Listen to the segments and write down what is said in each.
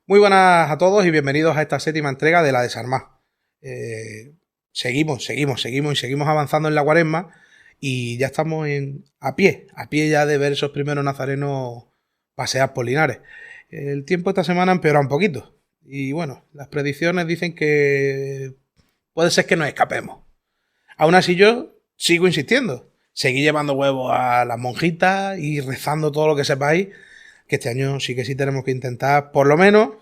Muy buenas a todos y bienvenidos a esta séptima entrega de La Desarmá. Seguimos y seguimos avanzando en la Cuaresma y ya estamos a pie ya de ver esos primeros nazarenos pasear por Linares. El tiempo esta semana empeora un poquito y bueno, las predicciones dicen que puede ser que nos escapemos. Aún así yo sigo insistiendo, seguí llevando huevos a las monjitas y rezando todo lo que sepáis, que este año sí que sí tenemos que intentar por lo menos,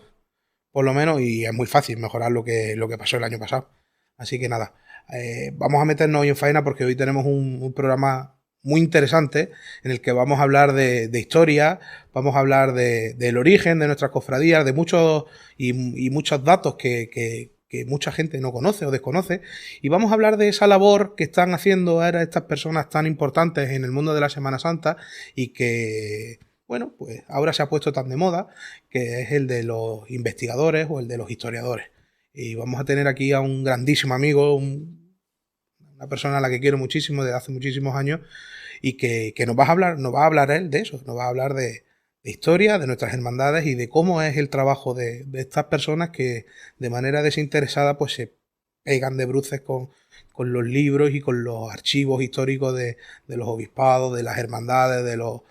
y es muy fácil mejorar lo que pasó el año pasado. Así que nada, vamos a meternos hoy en faena porque hoy tenemos un programa muy interesante en el que vamos a hablar de historia, vamos a hablar del origen de nuestras cofradías, de muchos y muchos datos que mucha gente no conoce o desconoce, y vamos a hablar de esa labor que están haciendo ahora estas personas tan importantes en el mundo de la Semana Santa y que, bueno, pues ahora se ha puesto tan de moda, que es el de los investigadores o el de los historiadores. Y vamos a tener aquí a un grandísimo amigo, una persona a la que quiero muchísimo desde hace muchísimos años y que nos va a hablar él de eso, nos va a hablar de historia, de nuestras hermandades y de cómo es el trabajo de estas personas que de manera desinteresada pues se pegan de bruces con los libros y con los archivos históricos de los obispados, de las hermandades, de los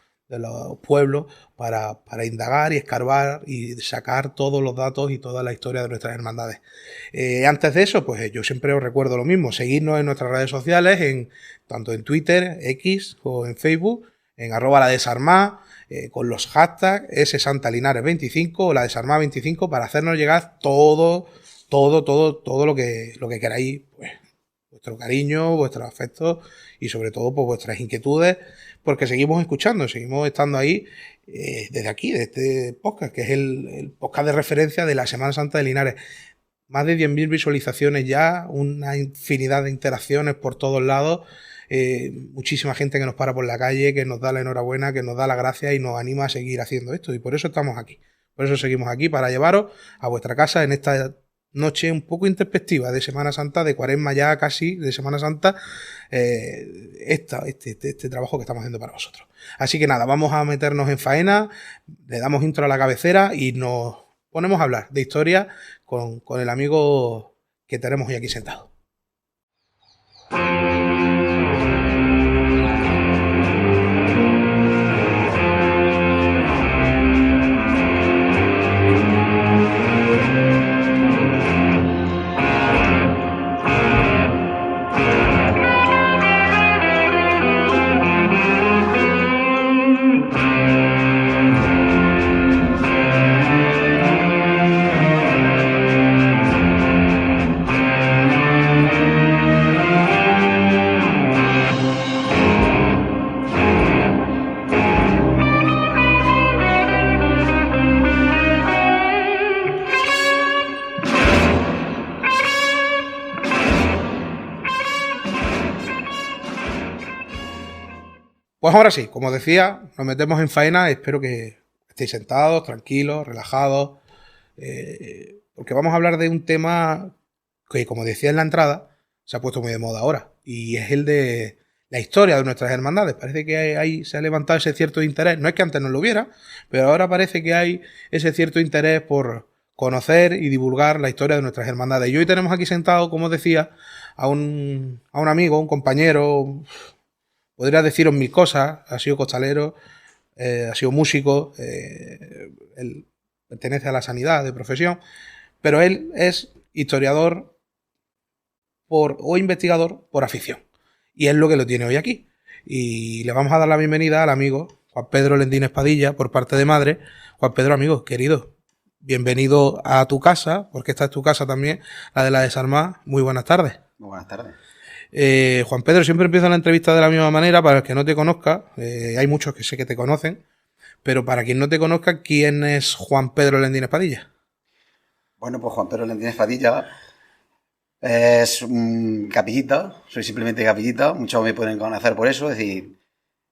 pueblos, para indagar y escarbar y sacar todos los datos y toda la historia de nuestras hermandades. Antes de eso, pues yo siempre os recuerdo lo mismo, seguirnos en nuestras redes sociales, tanto en Twitter, X o en Facebook, en @ladesarmá, con los hashtags @santalinares25 o ladesarmá25 para hacernos llegar todo lo que queráis, pues, vuestro cariño, vuestros afectos y sobre todo pues vuestras inquietudes, porque seguimos escuchando, seguimos estando ahí desde aquí, de este podcast, que es el podcast de referencia de la Semana Santa de Linares. Más de 10.000 visualizaciones ya, una infinidad de interacciones por todos lados, muchísima gente que nos para por la calle, que nos da la enhorabuena, que nos da la gracia y nos anima a seguir haciendo esto, y por eso estamos aquí. Por eso seguimos aquí, para llevaros a vuestra casa en esta noche un poco introspectiva de Semana Santa, de Cuaresma ya casi, de Semana Santa, este trabajo que estamos haciendo para vosotros. Así que nada, vamos a meternos en faena, le damos intro a la cabecera y nos ponemos a hablar de historia con el amigo que tenemos hoy aquí sentado. Pues ahora sí, como decía, nos metemos en faena. Espero que estéis sentados, tranquilos, relajados, porque vamos a hablar de un tema que, como decía en la entrada, se ha puesto muy de moda ahora, y es el de la historia de nuestras hermandades. Parece que ahí se ha levantado ese cierto interés, no es que antes no lo hubiera, pero ahora parece que hay ese cierto interés por conocer y divulgar la historia de nuestras hermandades. Y hoy tenemos aquí sentado, como decía, a un amigo, un compañero. Podría deciros mil cosas, ha sido costalero, ha sido músico, él pertenece a la sanidad de profesión, pero él es historiador o investigador por afición. Y es lo que lo tiene hoy aquí. Y le vamos a dar la bienvenida al amigo Juan Pedro Lendines Padilla, por parte de madre. Juan Pedro, amigo, querido, bienvenido a tu casa, porque esta es tu casa también, la de La Desarmá. Muy buenas tardes. Muy buenas tardes. Juan Pedro, siempre empiezo la entrevista de la misma manera. Para el que no te conozca, hay muchos que sé que te conocen, pero para quien no te conozca, ¿quién es Juan Pedro Lendines Padilla? Bueno, pues Juan Pedro Lendines Padilla es un capillita, soy simplemente capillita, muchos me pueden conocer por eso, es decir,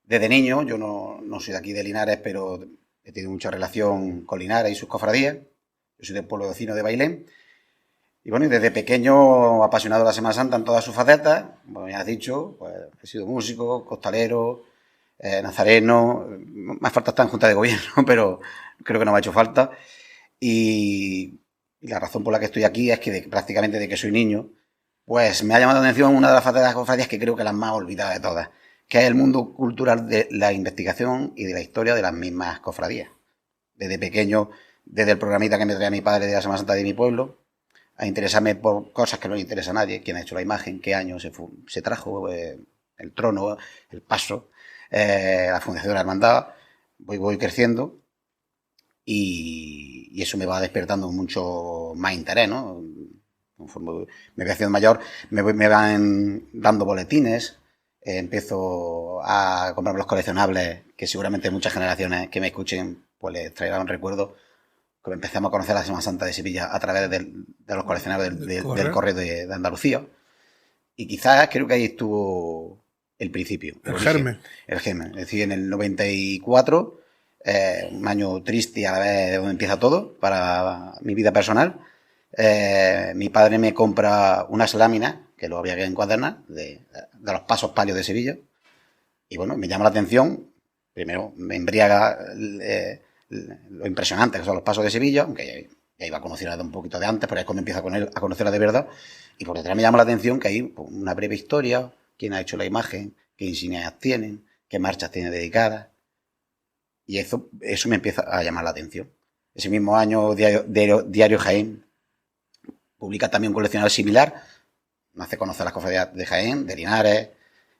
desde niño, yo no soy de aquí de Linares, pero he tenido mucha relación con Linares y sus cofradías, yo soy del pueblo vecino de Bailén. Y bueno, y desde pequeño apasionado de la Semana Santa en todas sus facetas, como ya has dicho, pues he sido músico, costalero, nazareno, me falta estar en junta de gobierno, pero creo que no me ha hecho falta. Y la razón por la que estoy aquí es que prácticamente de que soy niño, pues me ha llamado la atención una de las facetas de las cofradías que creo que las más olvidadas de todas, que es el mundo cultural de la investigación y de la historia de las mismas cofradías. Desde pequeño, desde el programita que me traía mi padre de la Semana Santa de mi pueblo, a interesarme por cosas que no le interesa a nadie, quién ha hecho la imagen, qué año se trajo, el trono, el paso, la fundación de la hermandad. Voy creciendo y eso me va despertando mucho más interés, ¿no? Conforme me voy haciendo mayor, me van dando boletines, empiezo a comprarme los coleccionables, que seguramente muchas generaciones que me escuchen pues les traerán recuerdos. Como empezamos a conocer la Semana Santa de Sevilla a través de los coleccionables del Correo de Andalucía. Y quizás creo que ahí estuvo el principio. El germen. El germen. Es decir, en el 94, un año triste a la vez donde empieza todo para mi vida personal, mi padre me compra unas láminas, que lo había que encuadernar, de los pasos palios de Sevilla. Y bueno, me llama la atención. Primero, me embriaga lo impresionante que son los pasos de Sevilla, aunque ya iba conociendo un poquito de antes, pero es cuando empieza a conocerla de verdad. Y por detrás me llama la atención que hay pues, una breve historia, quién ha hecho la imagen, qué insignias tienen, qué marchas tiene dedicadas. Y eso me empieza a llamar la atención. Ese mismo año, Diario Jaén publica también un coleccionario similar, me hace conocer las cofradías de Jaén, de Linares,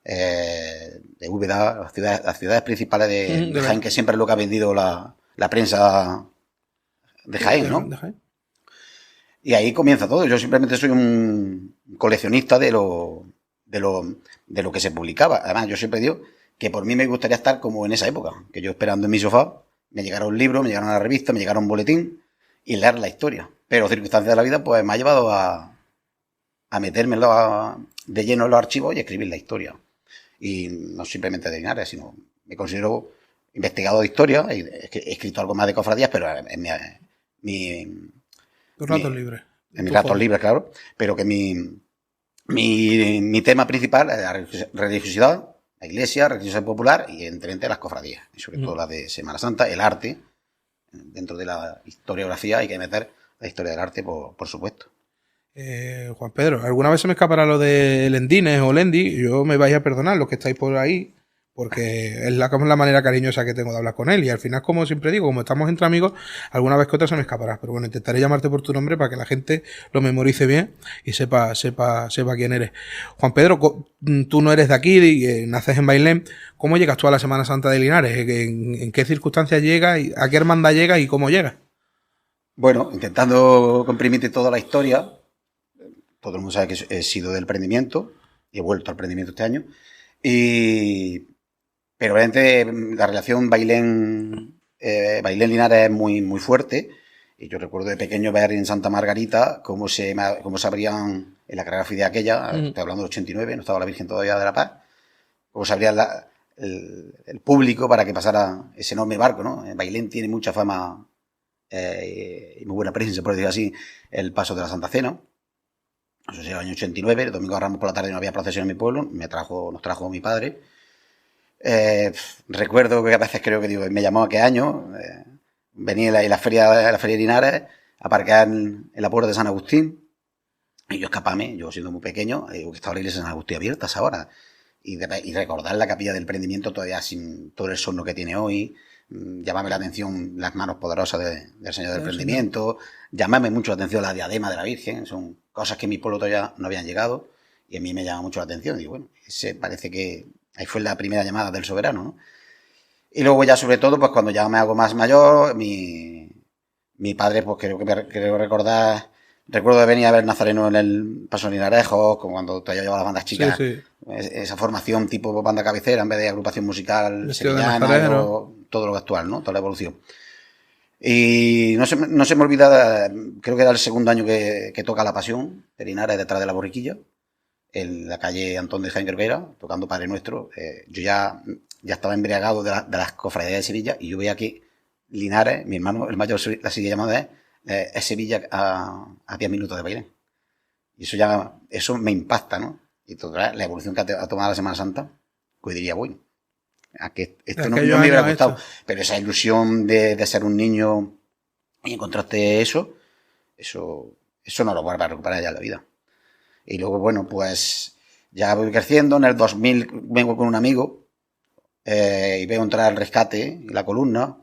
de Úbeda, las ciudades principales de Jaén, que siempre es lo que ha vendido la prensa de Jaén, ¿no? De Jaén. Y ahí comienza todo. Yo simplemente soy un coleccionista de lo que se publicaba. Además, yo siempre digo que por mí me gustaría estar como en esa época, que yo esperando en mi sofá, me llegara un libro, me llegara una revista, me llegara un boletín y leer la historia. Pero circunstancias de la vida, pues me ha llevado a meterme de lleno en los archivos y escribir la historia. Y no simplemente de Linares, sino me considero investigador de historia, he escrito algo más de cofradías, pero en tus ratos libres. En mis ratos libres, claro. Pero que mi tema principal es la religiosidad, la iglesia, la religiosidad popular y entre las cofradías. Y sobre todo la de Semana Santa, el arte. Dentro de la historiografía hay que meter la historia del arte, por supuesto. Juan Pedro, alguna vez se me escapará lo de Lendines o Lendi, yo me vais a perdonar los que estáis por ahí, porque es la manera cariñosa que tengo de hablar con él y al final, como siempre digo, como estamos entre amigos, alguna vez que otra se me escapará, pero bueno, intentaré llamarte por tu nombre para que la gente lo memorice bien y sepa quién eres. Juan Pedro, tú no eres de aquí, naces en Bailén, ¿cómo llegas tú a la Semana Santa de Linares? ¿En qué circunstancias llegas? ¿A qué hermandad llegas y cómo llegas? Bueno, intentando comprimirte toda la historia. Todo el mundo sabe que he sido del prendimiento y he vuelto al prendimiento este año. Pero obviamente la relación Bailén-Linares es muy, muy fuerte. Y yo recuerdo de pequeño ver en Santa Margarita cómo se abrían en la carrera fidea aquella, estoy hablando del 89, no estaba la Virgen todavía de la Paz, cómo se abría el público para que pasara ese enorme barco, ¿no? Bailén tiene mucha fama y muy buena prensa, por decir así, el paso de la Santa Cena. Eso sería el año 89, el domingo de Ramos por la tarde no había procesión en mi pueblo, nos trajo mi padre. Recuerdo que a veces creo que me llamó aquel año, venía en la feria de Linares, a aparcar en la puerta de San Agustín, y yo escaparme, yo siendo muy pequeño, que estaba la iglesia de San Agustín abierta a esa hora, y recordar la capilla del prendimiento todavía sin todo el sonno que tiene hoy, llamarme la atención las manos poderosas del Señor del Prendimiento, llamarme mucho la atención la diadema de la Virgen, son cosas que en mi pueblo todavía no habían llegado y a mí me llama mucho la atención. Y bueno, parece que ahí fue la primera llamada del soberano, ¿no? Y luego ya sobre todo, pues cuando ya me hago más mayor, mi padre, pues creo recordar, recuerdo de venir a ver Nazareno en el Paso de Linarejos, como cuando todavía llevaba las bandas chicas, sí. Esa formación tipo banda cabecera en vez de agrupación musical sevillana, todo lo actual, ¿no? Toda la evolución. Y no se me olvida, creo que era el segundo año que toca La Pasión de Linares detrás de la Borriquilla, en la calle Antón de Jaén Cerqueira, tocando Padre Nuestro. Yo ya estaba embriagado de las cofradías de Sevilla y yo veía que Linares, mi hermano, el mayor, la sigue llamando es Sevilla a 10 minutos de Bailén. Y eso me impacta, ¿no? Y toda la evolución que ha tomado la Semana Santa, pues diría, bueno, a que esto no me hubiera gustado, pero esa ilusión de ser un niño y encontraste eso no lo vuelves a recuperar ya en la vida. Y luego, bueno, pues ya voy creciendo. En el 2000 vengo con un amigo y veo entrar el rescate y la columna.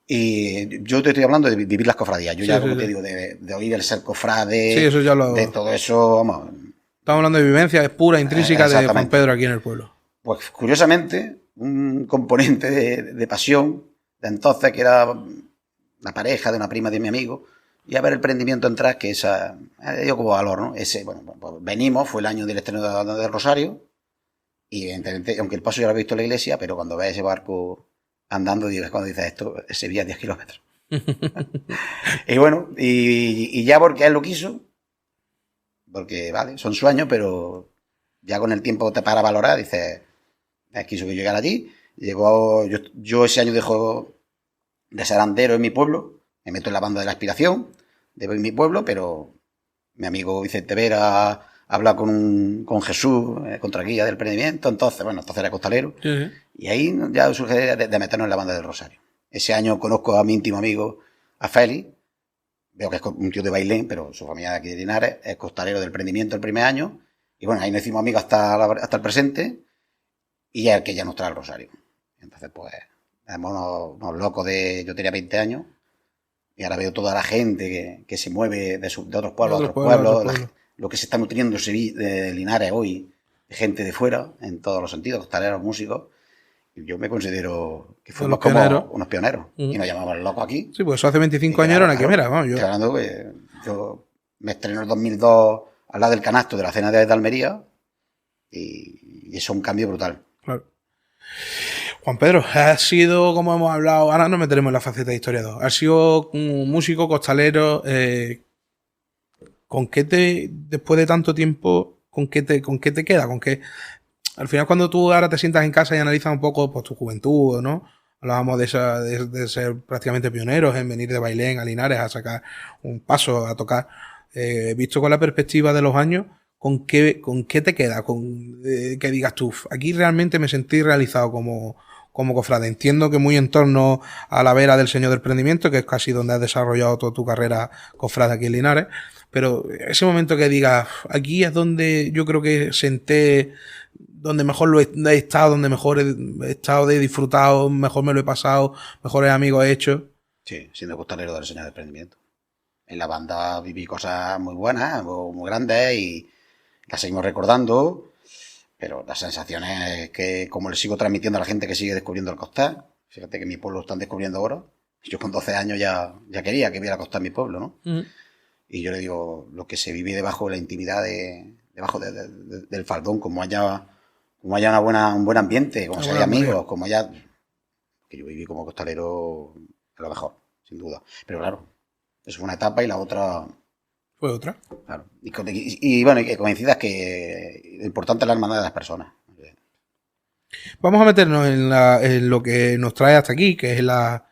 Y yo te estoy hablando de vivir las cofradías. Yo Sí, ya, sí, como sí. te digo, de oír el ser cofrade, Sí, eso ya lo... de todo eso, vamos. Estamos hablando de vivencia, es pura, intrínseca de Juan Exactamente. Pedro aquí en el pueblo. Pues curiosamente, un componente de pasión de entonces, que era la pareja de una prima de mi amigo, y a ver el prendimiento entrar, que esa dio como valor, ¿no? Ese, bueno, pues venimos, fue el año del estreno de Rosario, y evidentemente, aunque el paso ya lo he visto en la iglesia, pero cuando ves ese barco andando, dices, cuando dices esto, se vía 10 kilómetros. Y bueno, y ya porque él lo quiso, porque vale, son sueños, pero ya con el tiempo te para a valorar, dices, él quiso que yo llegara allí. Llegó, yo ese año dejo de ser andero en mi pueblo, me meto en la banda de la aspiración de mi pueblo, pero mi amigo Vicente Vera habla con Jesús, contra guía del prendimiento, entonces era costalero, Sí, sí. y ahí ya surge de meternos en la banda del Rosario. Ese año conozco a mi íntimo amigo, a Félix, veo que es un tío de Bailén, pero su familia de aquí de Linares, es costalero del prendimiento el primer año, y bueno, ahí nos hicimos amigos hasta el presente, y ya que ya nos trae el Rosario. Entonces, pues, éramos unos locos yo tenía 20 años, y ahora veo toda la gente que se mueve de otros pueblos a otros pueblos, lo que se está nutriendo de Linares hoy, de gente de fuera, en todos los sentidos, costaleros, músicos. Y yo me considero que fuimos como unos pioneros. Y nos llamamos locos aquí. Sí, pues eso hace 25 años era una quimera, vamos. Estoy hablando que yo me estrené en el 2002 al lado del canasto de la cena de Almería, y eso es un cambio brutal. Claro. Juan Pedro, has sido, como hemos hablado, ahora nos meteremos en la faceta de historiador, has sido un músico costalero, después de tanto tiempo, ¿con qué te queda? Al final, cuando tú ahora te sientas en casa y analizas un poco pues, tu juventud, ¿no? Hablábamos de ser prácticamente pioneros en venir de Bailén a Linares a sacar un paso, a tocar. Visto con la perspectiva de los años, ¿con qué te queda? Que digas tú, aquí realmente me sentí realizado como cofrade. Entiendo que muy en torno a la vera del Señor del Prendimiento, que es casi donde has desarrollado toda tu carrera cofrade aquí en Linares, pero ese momento que digas, aquí es donde yo creo que donde mejor lo he estado, donde mejor he estado, he disfrutado, mejor me lo he pasado, mejores amigos he hecho. Sí, siendo costalero del Señor del Prendimiento. En la banda viví cosas muy buenas, muy grandes, y las seguimos recordando, pero las sensaciones que, como les sigo transmitiendo a la gente que sigue descubriendo el costal, fíjate que mi pueblo lo están descubriendo ahora, yo con 12 años ya quería que viera costal en mi pueblo, ¿no? Y yo le digo, lo que se vive debajo de la intimidad, debajo del faldón, como haya un buen ambiente, como si haya amigos, como haya... Que yo viví como costalero a lo mejor, sin duda. Pero claro, eso fue una etapa y la otra... Fue otra. Claro. Y bueno, y que coincidas que lo importante es la hermandad de las personas. Vamos a meternos en lo que nos trae hasta aquí, que es la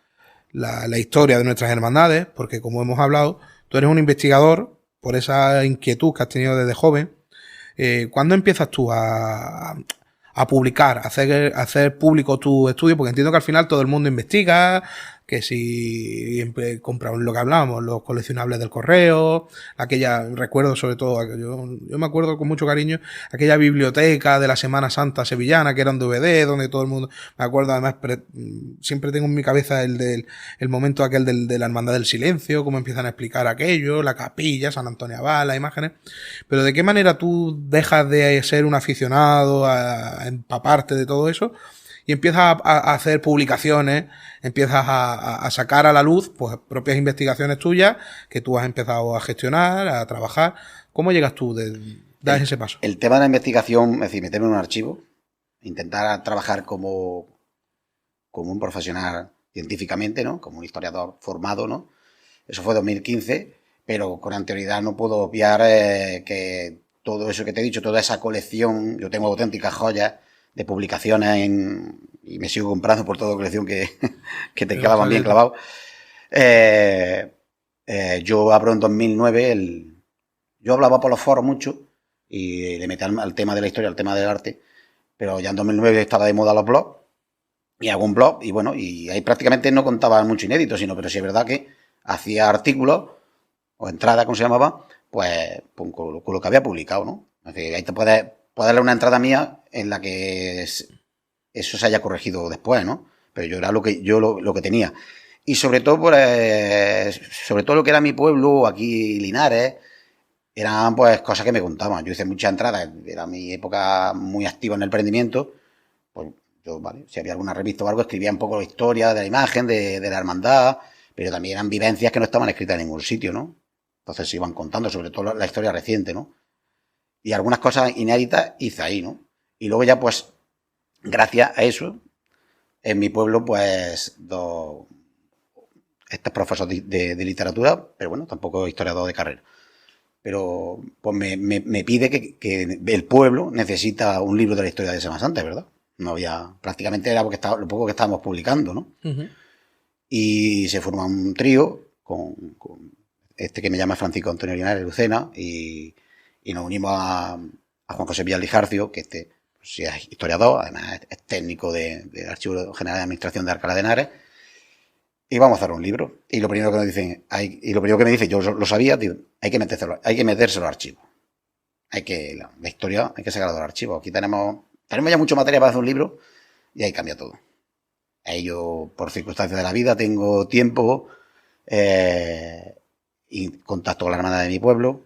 historia de nuestras hermandades, porque como hemos hablado, tú eres un investigador por esa inquietud que has tenido desde joven. ¿Cuándo empiezas tú a publicar, a hacer público tu estudio? Porque entiendo que al final todo el mundo investiga, que si compramos lo que hablábamos, los coleccionables del correo, recuerdo sobre todo, yo me acuerdo con mucho cariño, aquella biblioteca de la Semana Santa sevillana, que era un DVD, donde todo el mundo, me acuerdo además, siempre tengo en mi cabeza el momento aquel de la Hermandad del Silencio, cómo empiezan a explicar aquello, la capilla, San Antonio Abad, las imágenes, pero ¿de qué manera tú dejas de ser un aficionado a empaparte de todo eso y empiezas a hacer publicaciones, empiezas a sacar a la luz pues propias investigaciones tuyas que tú has empezado a gestionar, a trabajar? ¿Cómo llegas tú? ¿Das ese paso? El tema de la investigación, es decir, meterme en un archivo, intentar trabajar como un profesional científicamente, ¿no? Como un historiador formado, ¿no? Eso fue 2015, pero con anterioridad no puedo obviar que todo eso que te he dicho, toda esa colección, yo tengo auténticas joyas de publicaciones y me sigo comprando por toda colección que te clavan bien clavado. Yo abro en 2009 yo hablaba por los foros mucho y le metí al tema de la historia, al tema del arte, pero ya en 2009 estaba de moda los blogs y hago un blog y bueno, y ahí prácticamente no contaba mucho inédito, pero sí es verdad que hacía artículos o entradas, como se llamaba, pues con lo que había publicado, ¿no? Es decir, ahí te puedes leer una entrada mía en la que eso se haya corregido después, ¿no? Pero yo era lo que tenía. Y sobre todo, pues, sobre todo lo que era mi pueblo, aquí Linares, eran pues cosas que me contaban. Yo hice muchas entradas, era mi época muy activa en el emprendimiento, pues yo, vale, si había alguna revista o algo, escribía un poco la historia de la imagen, de la hermandad, pero también eran vivencias que no estaban escritas en ningún sitio, ¿no? Entonces se iban contando, sobre todo la historia reciente, ¿no? Y algunas cosas inéditas hice ahí, ¿no? Y luego ya, pues, gracias a eso, en mi pueblo, pues, este es profesor de literatura, pero bueno, tampoco historiador de carrera. Pero pues me pide que el pueblo necesita un libro de la historia de Semana Santa, ¿verdad? No había, prácticamente era porque lo poco que estábamos publicando, ¿no? Y se forma un trío con este que me llama Francisco Antonio Linares Lucena y nos unimos a Juan José Villallijarcio, que pues, sí es historiador, además es técnico del Archivo General de Administración de Alcalá de Henares. Y vamos a hacer un libro. Y lo primero que nos dicen, y lo primero que me dice, yo lo sabía, digo, hay que metérselo al archivo. La historia hay que sacarla del archivo. Aquí tenemos ya mucho material para hacer un libro y ahí cambia todo. Ahí yo, por circunstancias de la vida, tengo tiempo y contacto con la hermandad de mi pueblo.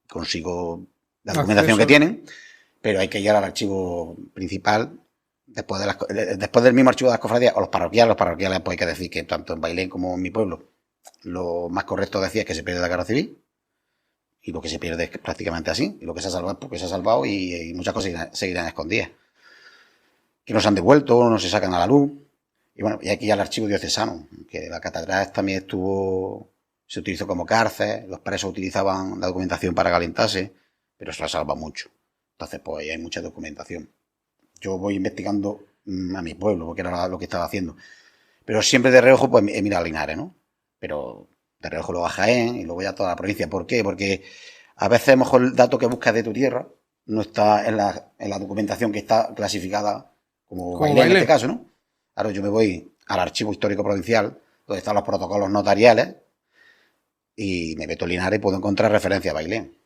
Consigo la documentación que tienen, pero hay que llegar al archivo principal. Después del mismo archivo de las cofradías, o los parroquiales pues hay que decir que tanto en Bailén como en mi pueblo, lo más correcto decía es que se pierde la guerra civil, y lo que se pierde es prácticamente así, y lo que se ha salvado es porque se ha salvado y muchas cosas seguirán escondidas. Que no se han devuelto, no se sacan a la luz. Y bueno, y aquí ya el archivo diocesano, que la catedral también se utilizó como cárcel, los presos utilizaban la documentación para calentarse, pero se la salva mucho. Entonces, pues hay mucha documentación. Yo voy investigando a mi pueblo, porque era lo que estaba haciendo. Pero siempre de reojo, pues he mirado a Linares, ¿no? Pero de reojo luego a Jaén y luego ya a toda la provincia. ¿Por qué? Porque a veces a lo mejor el dato que buscas de tu tierra no está en la documentación que está clasificada como Bailén en este caso, ¿no? Claro, yo me voy al Archivo Histórico Provincial, donde están los protocolos notariales, y me meto en Linares y puedo encontrar referencia a Bailén.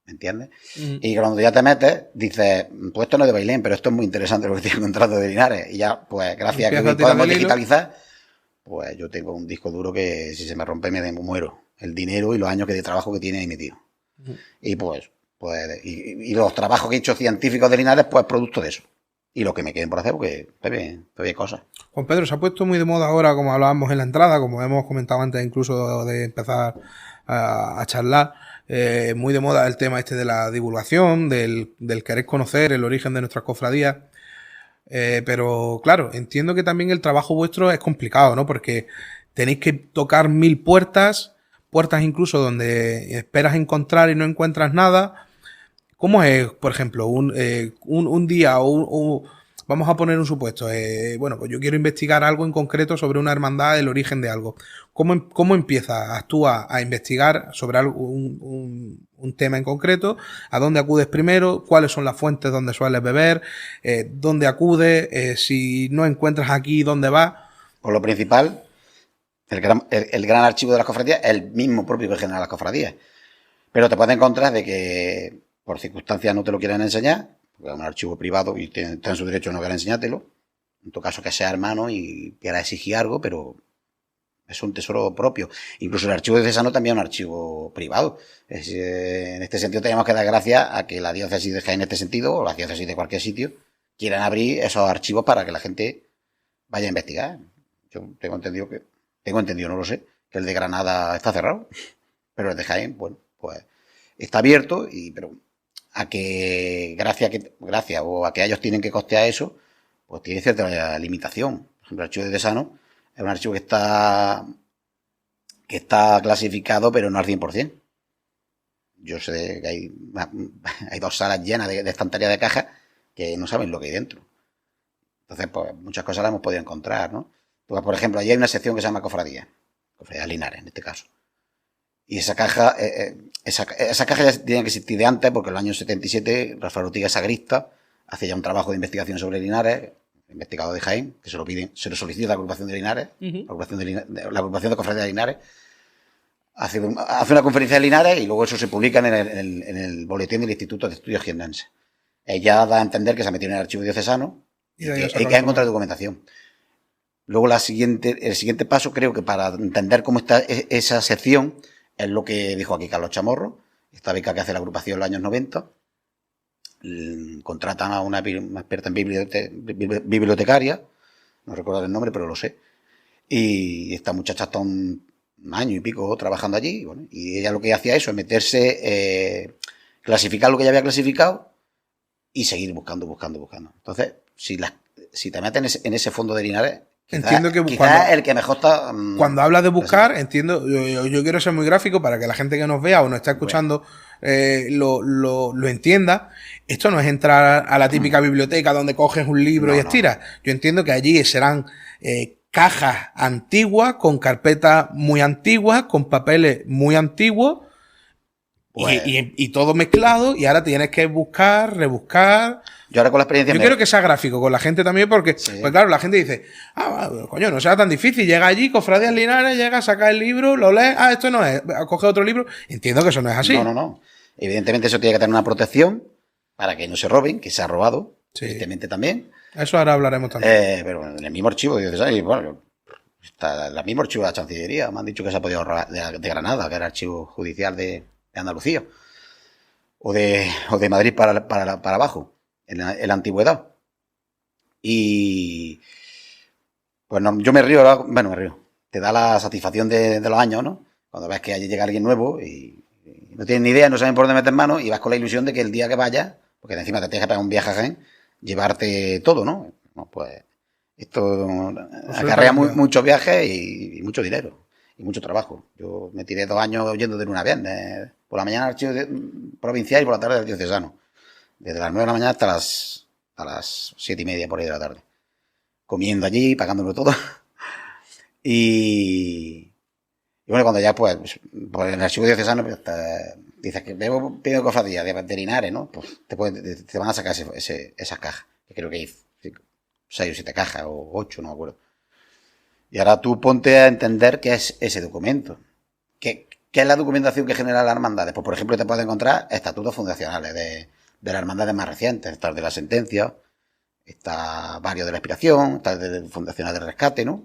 ¿Me entiendes? Y cuando ya te metes, dices, pues esto no es de Bailén, pero esto es muy interesante lo que estoy encontrando de Linares. Y ya, pues gracias a que podemos digitalizar, pues yo tengo un disco duro que si se me rompe me muero. El dinero y los años de trabajo que tiene ahí metido. Y pues y los trabajos que he hecho científicos de Linares, pues producto de eso. Y lo que me queden por hacer, porque todavía hay cosas. Juan Pedro, se ha puesto muy de moda ahora, como hablábamos en la entrada, como hemos comentado antes incluso de empezar a charlar, muy de moda el tema este de la divulgación, del querer conocer el origen de nuestras cofradías. Pero claro, entiendo que también el trabajo vuestro es complicado, ¿no? Porque tenéis que tocar 1000 puertas incluso donde esperas encontrar y no encuentras nada. ¿Cómo es, por ejemplo, un día vamos a poner un supuesto? Bueno, pues yo quiero investigar algo en concreto sobre una hermandad, el origen de algo. ¿Cómo empiezas tú a investigar sobre algo, un tema en concreto? ¿A dónde acudes primero? ¿Cuáles son las fuentes donde sueles beber? ¿Dónde acudes? Si no encuentras aquí, ¿dónde vas? Por lo principal, el gran archivo de las cofradías es el mismo propio que genera las cofradías. Pero te puedes encontrar de que por circunstancias no te lo quieren enseñar, porque es un archivo privado y está en su derecho a no querer enseñártelo. En tu caso que sea hermano y quiera exigir algo, pero es un tesoro propio. Incluso el archivo diocesano también es un archivo privado. En este sentido tenemos que dar gracias a que la diócesis de Jaén en este sentido, o la diócesis de cualquier sitio, quieran abrir esos archivos para que la gente vaya a investigar. Yo tengo entendido, no lo sé, que el de Granada está cerrado, pero el de Jaén, bueno, pues está abierto, pero a que gracias o a que ellos tienen que costear eso, pues tiene cierta limitación. Por ejemplo, el archivo de Desano es un archivo que está clasificado, pero no al 100%. Yo sé que hay 2 salas llenas de estantería de cajas que no saben lo que hay dentro. Entonces, pues muchas cosas las hemos podido encontrar, ¿no? Pues, por ejemplo, allí hay una sección que se llama Cofradía Linares, en este caso. Y esa caja ya tenía que existir de antes, porque en el año 77 Rafael Ortiga Sagrista hacía ya un trabajo de investigación sobre Linares, investigador de Jaén, que se lo piden, se lo solicita a la agrupación de Linares, la agrupación de Cofradías de Linares, hace una conferencia de Linares y luego eso se publica en el boletín del Instituto de Estudios Jiennenses. Ella da a entender que se ha metido en el archivo diocesano y que ha encontrado documentación. Luego el siguiente paso, creo que para entender cómo está esa sección, es lo que dijo aquí Carlos Chamorro, esta beca que hace la agrupación en los años 90. Contratan a una experta en bibliotecaria, no recuerdo el nombre, pero lo sé. Y esta muchacha está un año y pico trabajando allí, y, bueno, y ella lo que hacía eso, es meterse, clasificar lo que ya había clasificado y seguir buscando. Entonces, si te metes en ese fondo de Linares, entiendo que quizás el que mejor está. Cuando hablas de buscar, entiendo, yo quiero ser muy gráfico para que la gente que nos vea o nos está escuchando lo entienda. Esto no es entrar a la típica biblioteca donde coges un libro y estiras. Yo entiendo que allí serán cajas antiguas, con carpetas muy antiguas, con papeles muy antiguos, pues, y todo mezclado, y ahora tienes que buscar, rebuscar. Yo ahora con la experiencia... Yo quiero que sea gráfico con la gente también, porque, sí, pues claro, la gente dice, coño, no sea tan difícil, llega allí, Cofradías Linares, llega, saca el libro, lo lee, esto no es, coge otro libro. Entiendo que eso no es así. No. Evidentemente eso tiene que tener una protección para que no se roben, que se ha robado, sí, evidentemente también. Eso ahora hablaremos también. Pero bueno, en el mismo archivo, bueno, está el mismo archivo de la Chancillería, me han dicho que se ha podido robar de Granada, que era el archivo judicial de Andalucía, o de Madrid para abajo, en la antigüedad. Y pues no, yo me río. Te da la satisfacción de los años, ¿no? Cuando ves que allí llega alguien nuevo y no tienen ni idea, no saben por dónde meter mano, y vas con la ilusión de que el día que vayas, porque encima te tienes que pegar un viaje a Jaén, llevarte todo, ¿no? Pues esto acarrea muchos viajes y mucho dinero y mucho trabajo. Yo me tiré 2 años yendo de luna a viernes, por la mañana al archivo provincial y por la tarde al diocesano, desde las 9 de la mañana hasta las 7:30 por ahí de la tarde, comiendo allí, pagándolo todo. Y bueno, cuando ya pues en el archivo diocesano pues, dices que pido cofradía de Linares, ¿no? Pues te van a sacar esas cajas, que creo que hay 6 o 7 cajas o 8, no me acuerdo. Y ahora tú ponte a entender qué es ese documento. ¿Qué es la documentación que genera la hermandad? Pues, por ejemplo, te puedes encontrar estatutos fundacionales de las hermandades más recientes. Está el de la sentencia, está varios de la expiración, está el de fundacional de rescate, ¿no?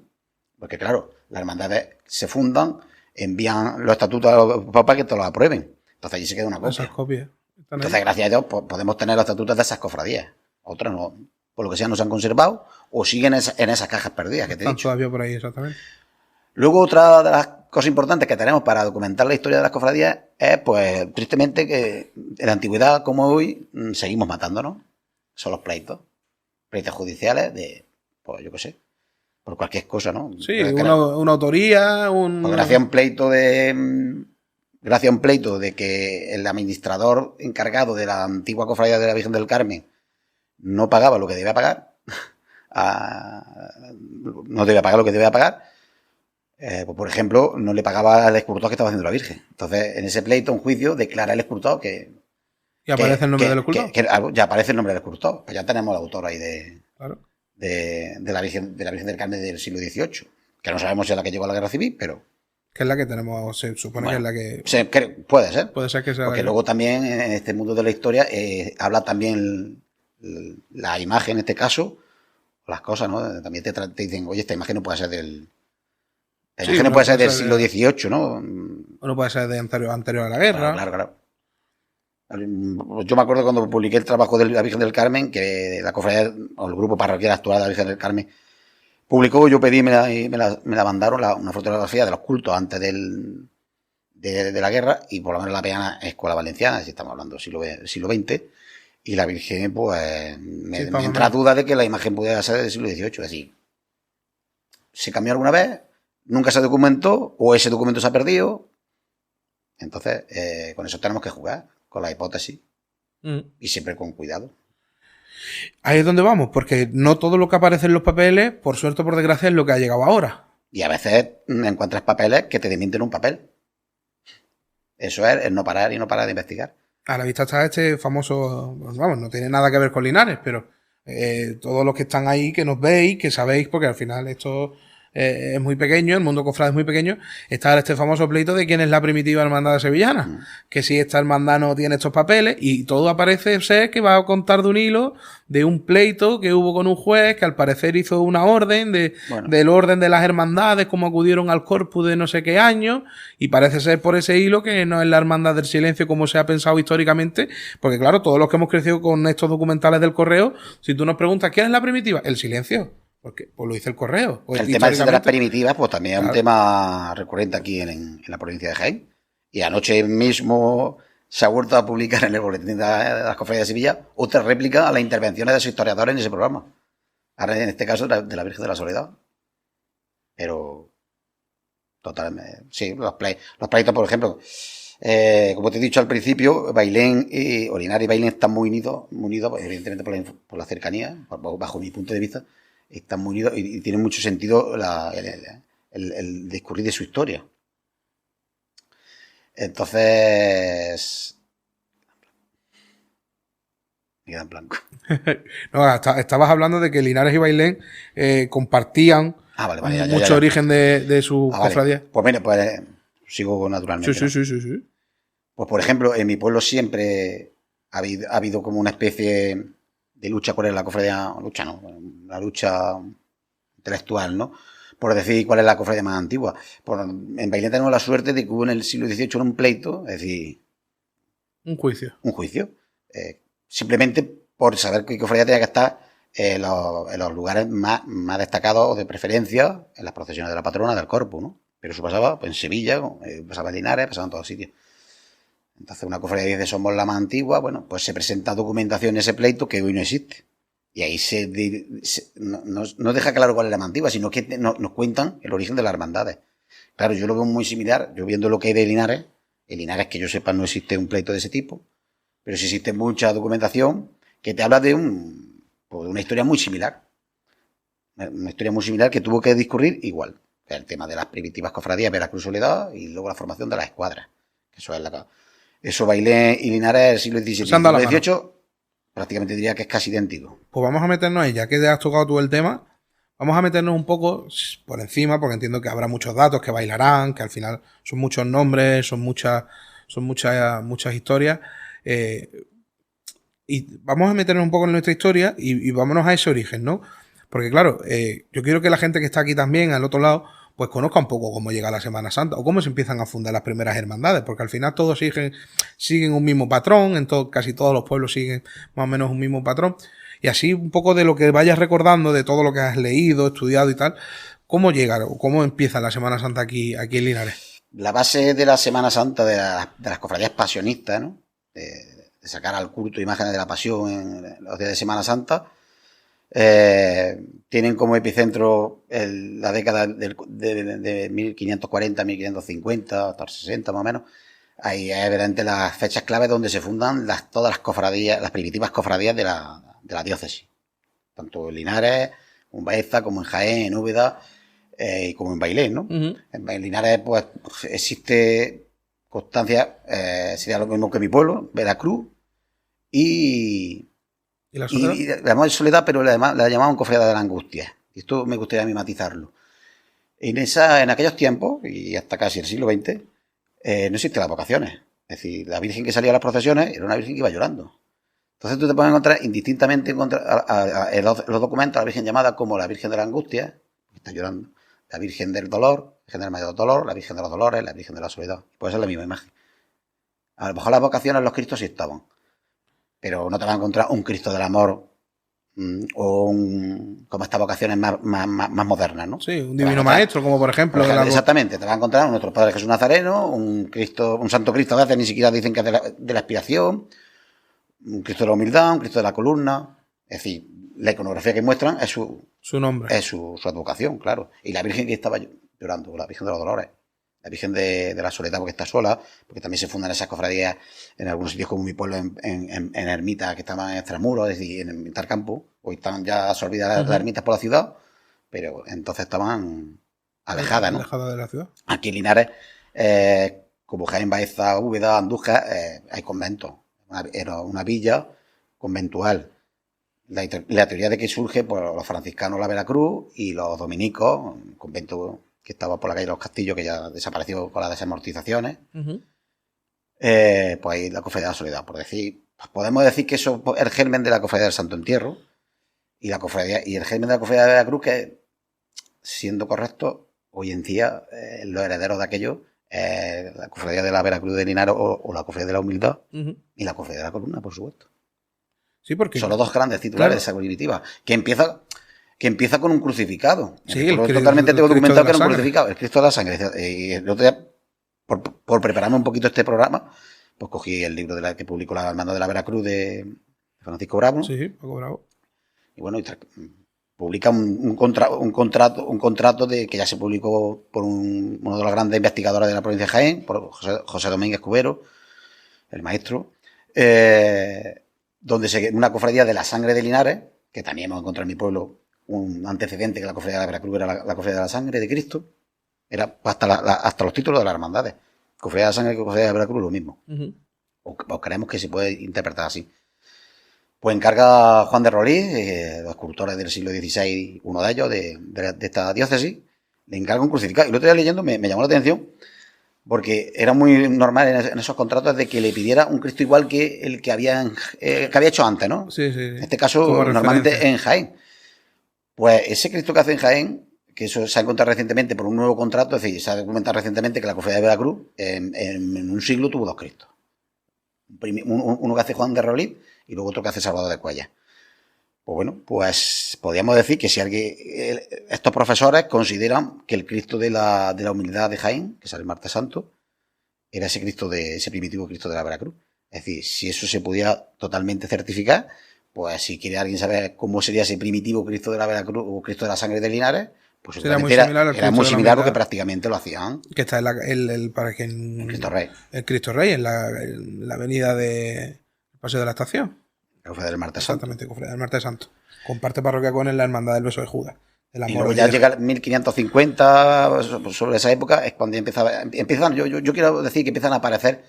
Porque, claro, las hermandades se fundan, envían los estatutos a los papas que te los aprueben. Entonces allí se queda una copia. Esas copias. Entonces, gracias a Dios, podemos tener los estatutos de esas cofradías. Otras no, por lo que sea, no se han conservado o siguen en esas cajas perdidas que te he dicho. Están todavía por ahí, exactamente. Luego, otra de las cosas importantes que tenemos para documentar la historia de las cofradías es, pues, tristemente, que en la antigüedad, como hoy, seguimos matándonos. Son los pleitos judiciales de, pues, yo qué sé, por cualquier cosa, ¿no? Sí, una autoría, Porque gracias a un pleito de que el administrador encargado de la antigua cofradía de la Virgen del Carmen no pagaba lo que debía pagar, no debía pagar lo que debía pagar, pues, por ejemplo, no le pagaba al escrutado que estaba haciendo la Virgen. Entonces, en ese pleito, un juicio, declara el escrutado que... ¿Y aparece el nombre del escrutado? Ya aparece el nombre del escrutado. Pues ya tenemos el autor ahí claro, de la Virgen del Carmen del siglo XVIII, que no sabemos si es la que llegó a la Guerra Civil, pero... Que es la que tenemos, se supone que es la que... Puede ser. Puede ser que sea. Porque luego también, en este mundo de la historia, habla también la imagen, en este caso, las cosas, ¿no? También te dicen, oye, esta imagen no puede ser del... La imagen no puede ser del siglo XVIII, ¿no? O no puede ser de anterior a la guerra. Claro. Yo me acuerdo cuando publiqué el trabajo de la Virgen del Carmen, que la cofradía, o el grupo parroquial actual de la Virgen del Carmen, publicó, yo pedí, me la mandaron una fotografía de los cultos antes de la guerra, y por lo menos la peana Escuela Valenciana, si estamos hablando del siglo XX, y la Virgen, pues, me entra duda de que la imagen pudiera ser del siglo XVIII. Es decir, ¿se cambió alguna vez? ¿Nunca se documentó? ¿O ese documento se ha perdido? Entonces, con eso tenemos que jugar, con la hipótesis, y siempre con cuidado. Ahí es donde vamos, porque no todo lo que aparece en los papeles, por suerte o por desgracia, es lo que ha llegado ahora. Y a veces encuentras papeles que te desmienten un papel. Eso es el no parar de investigar. A la vista está este famoso, vamos, no tiene nada que ver con Linares, pero todos los que están ahí, que nos veis, que sabéis, porque al final esto es muy pequeño, el mundo cofrade es muy pequeño, está este famoso pleito de quién es la primitiva hermandad sevillana, que si esta hermandad no tiene estos papeles, y todo aparece ser que va a contar de un hilo de un pleito que hubo con un juez que al parecer hizo una orden del orden de las hermandades, como acudieron al corpus de no sé qué año, y parece ser por ese hilo que no es la hermandad del silencio como se ha pensado históricamente, porque claro, todos los que hemos crecido con estos documentales del Correo, si tú nos preguntas ¿quién es la primitiva? El silencio. Porque pues lo dice el Correo. Pues el tema de las primitivas, pues también es un tema recurrente aquí en la provincia de Jaén. Y anoche mismo se ha vuelto a publicar en el boletín de las Cofradías de Sevilla otra réplica a las intervenciones de los historiadores en ese programa. Ahora en este caso de la Virgen de la Soledad. Pero totalmente. Sí, los pleitos, por ejemplo. Como te he dicho al principio, Bailén o Linares y Bailén están muy unidos pues, evidentemente por la cercanía, bajo mi punto de vista. Están muy unidos y tiene mucho sentido el discurrir de su historia. Entonces... Me queda en blanco. No, estabas hablando de que Linares y Bailén compartían mucho origen de su cofradía. Vale. Pues mira, pues sigo naturalmente. Sí. Pues por ejemplo, en mi pueblo siempre ha habido como una especie de lucha por la cofradía, la lucha intelectual, ¿no? Por decir cuál es la cofradía más antigua. En Bailén tenemos la suerte de que hubo en el siglo XVIII un pleito, es decir... Un juicio. Simplemente por saber qué cofradía tenía que estar en los lugares más destacados o de preferencia en las procesiones de la patrona del Corpus, ¿no? Pero eso pasaba en Sevilla, pasaba en Linares, pasaba en todos sitios. Entonces una cofradía dice somos la más antigua, bueno, pues se presenta documentación en ese pleito que hoy no existe. Y ahí no deja claro cuál es la más antigua, sino que nos cuentan el origen de las hermandades. Claro, yo lo veo muy similar, yo viendo lo que hay de Linares, en Linares que yo sepa no existe un pleito de ese tipo, pero sí existe mucha documentación que te habla de una historia muy similar. Una historia muy similar que tuvo que discurrir igual. El tema de las primitivas cofradías, Veracruz Soledad, y luego la formación de las escuadras. Eso Bailén y Linares del siglo XVII y siglo XVIII, prácticamente diría que es casi idéntico. Pues vamos a meternos ahí, ya que te has tocado tú el tema, vamos a meternos un poco por encima, porque entiendo que habrá muchos datos que bailarán, que al final son muchos nombres, son muchas historias. Y vamos a meternos un poco en nuestra historia y vámonos a ese origen, ¿no? Porque claro, yo quiero que la gente que está aquí también, al otro lado, pues conozca un poco cómo llega la Semana Santa o cómo se empiezan a fundar las primeras hermandades, porque al final todos siguen un mismo patrón, casi todos los pueblos siguen más o menos un mismo patrón, y así un poco de lo que vayas recordando, de todo lo que has leído, estudiado y tal, ¿cómo llega o cómo empieza la Semana Santa aquí en Linares? La base de la Semana Santa de las cofradías pasionistas, ¿no? De sacar al culto imágenes de la pasión en los días de Semana Santa, tienen como epicentro la década de 1540, 1550, hasta el 60 más o menos. Ahí es evidente las fechas claves donde se fundan todas las cofradías, las primitivas cofradías de la diócesis. Tanto en Linares, en Baeza, como en Jaén, en Úbeda, y como en Bailén, ¿no? En Linares, pues, existe constancia, sería lo mismo que mi pueblo, Veracruz, y la llamamos Soledad, pero la llamaban Cofradía de la Angustia. Y esto me gustaría a mí matizarlo. En aquellos tiempos, y hasta casi el siglo XX, no existen las vocaciones. Es decir, la Virgen que salía a las procesiones era una Virgen que iba llorando. Entonces tú te puedes encontrar indistintamente en los documentos a la Virgen llamada como la Virgen de la Angustia, que está llorando, la Virgen del Dolor, la Virgen del Mayor Dolor, la Virgen de los Dolores, la Virgen de la Soledad. Puede ser la misma imagen. A lo mejor las vocaciones los Cristos sí estaban, pero no te vas a encontrar un Cristo del Amor o como estas vocaciones más modernas, ¿no? Sí, un divino maestro, como por ejemplo. Exactamente, te vas a encontrar un nuestro Padre Jesús Nazareno, un Santo Cristo, a veces ni siquiera dicen que es de la expiación, un Cristo de la humildad, un Cristo de la columna. Es decir, la iconografía que muestran es su nombre. Es su advocación, claro. Y la Virgen que estaba llorando, la Virgen de los Dolores. La Virgen de la Soledad porque está sola, porque también se fundan esas cofradías en algunos sitios como mi pueblo, en ermitas que estaban en extramuros, es decir, en Tarcampo. Hoy están ya absorbidas las ermitas por la ciudad, pero entonces estaban alejadas, ¿no? Alejadas de la ciudad. Aquí en Linares, como Jaén, Baeza, Úbeda, Andújar, hay conventos. Era una villa conventual. la teoría de que surge por los franciscanos de la Veracruz y los dominicos, un convento que estaba por la calle de los Castillos, que ya desapareció con las desamortizaciones. Pues ahí la Cofradía de la Soledad, por decir, pues podemos decir que eso es el germen de la Cofradía del Santo Entierro y el germen de la Cofradía de Veracruz, que, siendo correcto, hoy en día los herederos de aquello, la Cofradía de la Veracruz de Linares o la Cofradía de la Humildad y la Cofradía de la Columna, por supuesto. Sí, porque son los dos grandes titulares de esa primitiva, que empieza con un crucificado. Sí, totalmente tengo documentado que era un crucificado, el Cristo de la Sangre. Y el otro día, por prepararme un poquito este programa, pues cogí el libro que publicó la Hermandad de la Veracruz de Francisco Bravo. Sí, Paco Bravo. Y bueno, publica un contrato de que ya se publicó por uno de los grandes investigadores de la provincia de Jaén, por José Domínguez Cubero, el maestro, donde una cofradía de la Sangre de Linares, que también hemos encontrado en mi pueblo un antecedente, que la cofradía de la Veracruz era la cofradía de la Sangre de Cristo, era hasta los títulos de las hermandades. Cofradía de la Sangre y cofradía de la Veracruz, lo mismo. O creemos que se puede interpretar así. Pues encarga Juan de Rolí, los escultores del siglo XVI, uno de ellos, de esta diócesis, le encarga un crucificado. Y lo estoy leyendo, me llamó la atención, porque era muy normal en esos contratos de que le pidiera un Cristo igual que el que había hecho antes, ¿no? Sí. En este caso, normalmente en Jaén. Pues ese Cristo que hace en Jaén, que eso se ha encontrado recientemente por un nuevo contrato, es decir, se ha documentado recientemente que la Cofradía de Veracruz en un siglo tuvo dos Cristos. Uno que hace Juan de Rolí y luego otro que hace Salvador de Cuellar. Pues bueno, pues podríamos decir que si estos profesores consideran que el Cristo de la Humildad de Jaén, que sale el martes santo, era ese primitivo Cristo de la Veracruz. Es decir, si eso se pudiera totalmente certificar, pues si quiere alguien saber cómo sería ese primitivo Cristo de la Veracruz o Cristo de la Sangre de Linares, pues era muy similar porque prácticamente lo hacían. Que está el Cristo Rey. El Cristo Rey, en la avenida de Paseo de la Estación. Cofradía del Martes Santo. Exactamente, Cofradía del Martes Santo. Comparte parroquia con la Hermandad del Beso de Judas. Y luego ya llega el 1550, sobre esa época, es cuando empiezan, yo quiero decir que empiezan a aparecer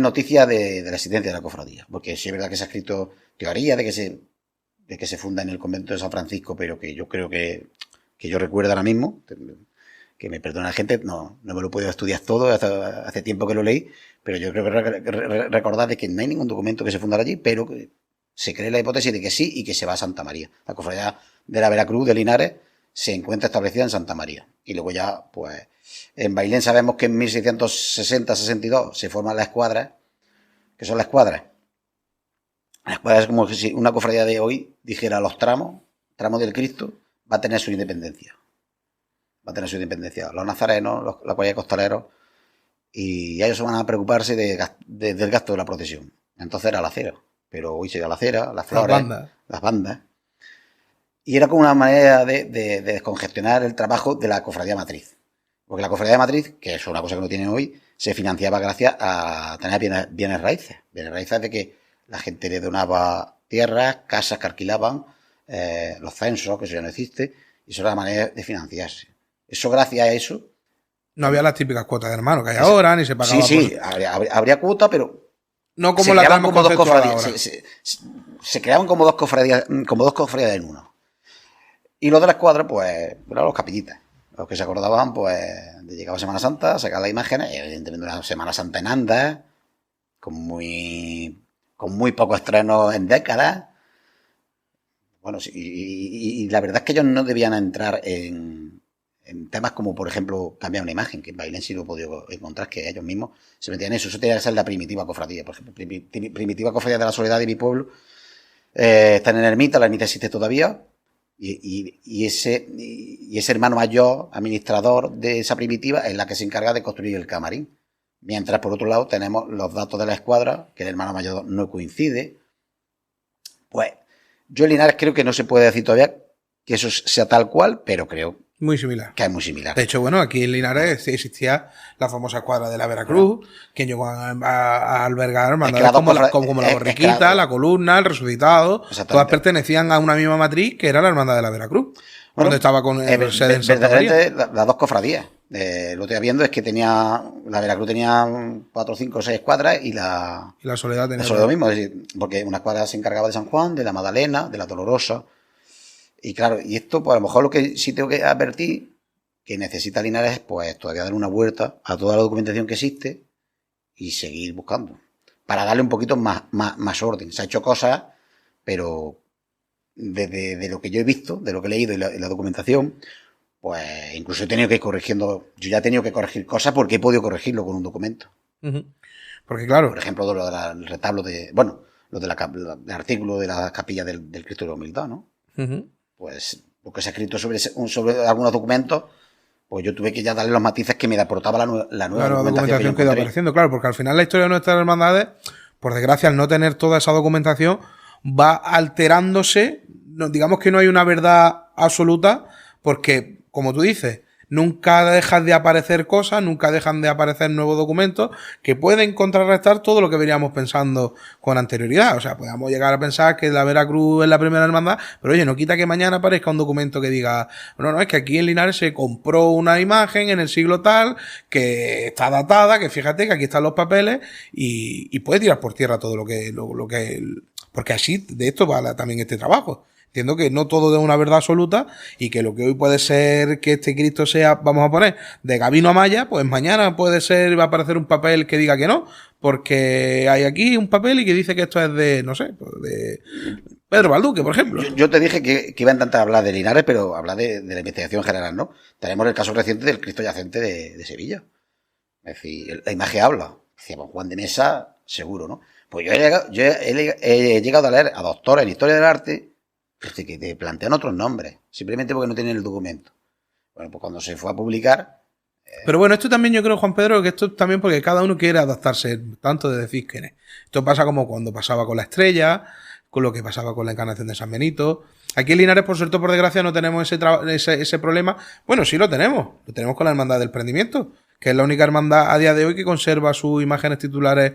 noticias de la existencia de la cofradía. Porque sí es verdad que se ha escrito teoría de que se funda en el convento de San Francisco, pero que yo creo que yo recuerdo ahora mismo, que me perdona la gente, no me lo puedo estudiar todo, hace tiempo que lo leí, pero yo creo que recordar de que no hay ningún documento que se fundara allí, pero que se cree la hipótesis de que sí y que se va a Santa María. La cofradía de la Veracruz de Linares se encuentra establecida en Santa María. Y luego ya, pues, en Bailén sabemos que en 1660-62 se forman las escuadras. ¿Qué son las escuadras? Las escuadras es como si una cofradía de hoy dijera los tramos del Cristo, va a tener su independencia. Los nazarenos, la cuadrilla de costaleros, y ellos van a preocuparse del gasto de la procesión. Entonces era la cera, pero hoy sería la cera, las flores, las bandas. Y era como una manera de descongestionar el trabajo de la cofradía matriz. Porque la cofradía matriz, que es una cosa que no tiene hoy, se financiaba gracias a tener bienes raíces. Bienes raíces de que la gente le donaba tierras, casas que alquilaban, los censos, que eso ya no existe, y eso era la manera de financiarse. Eso, gracias a eso... No había las típicas cuotas de hermano que hay ahora, ni se pagaba... Sí, habría cuota, pero... No como la creaban como dos cofradías. Se creaban como dos cofradías en uno. Y los de la escuadra, pues, eran los capillitas. Los que se acordaban, pues, de llegaba Semana Santa, sacar las imágenes, y evidentemente una Semana Santa en andas, con muy pocos estrenos en décadas. Bueno, sí, y la verdad es que ellos no debían entrar en temas como, por ejemplo, cambiar una imagen, que en Bailén sí lo he podido encontrar, que ellos mismos se metían en eso. Eso tenía que ser la primitiva cofradía. Por ejemplo, primitiva cofradía de la Soledad de mi pueblo, está en Ermita, la ermita existe todavía, y ese hermano mayor, administrador de esa primitiva, es la que se encarga de construir el camarín. Mientras, por otro lado, tenemos los datos de la escuadra, que el hermano mayor no coincide. Pues, yo en Linares creo que no se puede decir todavía que eso sea tal cual, pero creo muy similar. Que es muy similar. De hecho, bueno, aquí en Linares existía la famosa escuadra de la Veracruz, que llegó a albergar hermandades como la Borriquita, la Columna, el Resucitado. Todas pertenecían a una misma matriz, que era la Hermandad de la Veracruz. Cuando estaba con el sede en Santa María. Las dos cofradías. Lo que estoy viendo es que tenía la Veracruz tenía 4, 5, 6 escuadras y la Soledad tenía lo mismo, es decir, porque una escuadra se encargaba de San Juan, de la Magdalena, de la Dolorosa. Y claro, y esto, pues a lo mejor lo que sí tengo que advertir, que necesita Linares, pues todavía dar una vuelta a toda la documentación que existe y seguir buscando. Para darle un poquito más orden. Se ha hecho cosas, pero de lo que yo he visto, de lo que he leído y la documentación, pues incluso he tenido que ir corrigiendo. Yo ya he tenido que corregir cosas porque he podido corregirlo con un documento. Porque claro. Por ejemplo, lo del retablo de. Bueno, lo del artículo de la capilla del Cristo de la Humildad, ¿no? Pues lo que se ha escrito sobre algunos documentos, pues yo tuve que ya darle los matices que me aportaba la nueva documentación que iba apareciendo, claro, porque al final la historia de nuestras hermandades, por desgracia, al no tener toda esa documentación, va alterándose. Digamos que no hay una verdad absoluta, porque, como tú dices, nunca dejan de aparecer cosas, nunca dejan de aparecer nuevos documentos que pueden contrarrestar todo lo que veníamos pensando con anterioridad. O sea, podemos llegar a pensar que la Veracruz es la primera hermandad, pero oye, no quita que mañana aparezca un documento que diga, no, es que aquí en Linares se compró una imagen en el siglo tal, que está datada, que fíjate que aquí están los papeles, y puede tirar por tierra todo lo que porque así de esto va también este trabajo. Entiendo que no todo es una verdad absoluta y que lo que hoy puede ser que este Cristo sea, vamos a poner, de Gabino Amaya, pues mañana puede ser, va a aparecer un papel que diga que no, porque hay aquí un papel y que dice que esto es de, no sé, pues de Pedro Balduque, por ejemplo. Yo te dije que iba a intentar hablar de Linares, pero hablar de la investigación general, ¿no? Tenemos el caso reciente del Cristo yacente de Sevilla. Es decir, la imagen habla. Decíamos, Juan de Mesa, seguro, ¿no? Pues yo he llegado a leer a doctores en Historia del Arte que te plantean otros nombres, simplemente porque no tienen el documento. Bueno, pues cuando se fue a publicar... Pero bueno, esto también yo creo, Juan Pedro, que esto también porque cada uno quiere adaptarse, tanto de decir quién es. Esto pasa como cuando pasaba con la Estrella, con lo que pasaba con la Encarnación de San Benito. Aquí en Linares, por suerte, por desgracia, no tenemos ese problema. Bueno, sí lo tenemos con la Hermandad del Prendimiento, que es la única hermandad a día de hoy que conserva sus imágenes titulares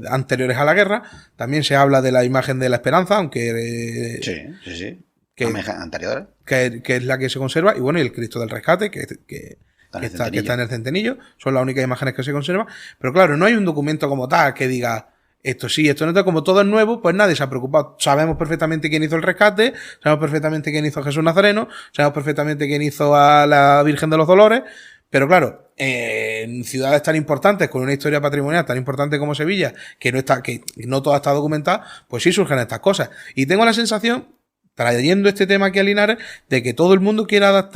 anteriores a la guerra. También se habla de la imagen de la Esperanza, aunque... sí. Que, anteriores. Que es la que se conserva. Y bueno, y el Cristo del Rescate, que está en el Centenillo. Son las únicas imágenes que se conservan. Pero claro, no hay un documento como tal que diga... Esto sí, esto no está, como todo es nuevo, pues nadie se ha preocupado. Sabemos perfectamente quién hizo el rescate, sabemos perfectamente quién hizo a Jesús Nazareno, sabemos perfectamente quién hizo a la Virgen de los Dolores, pero claro, en ciudades tan importantes, con una historia patrimonial tan importante como Sevilla, que no toda está documentada, pues sí surgen estas cosas. Y tengo la sensación, trayendo este tema aquí a Linares, de que todo el mundo quiera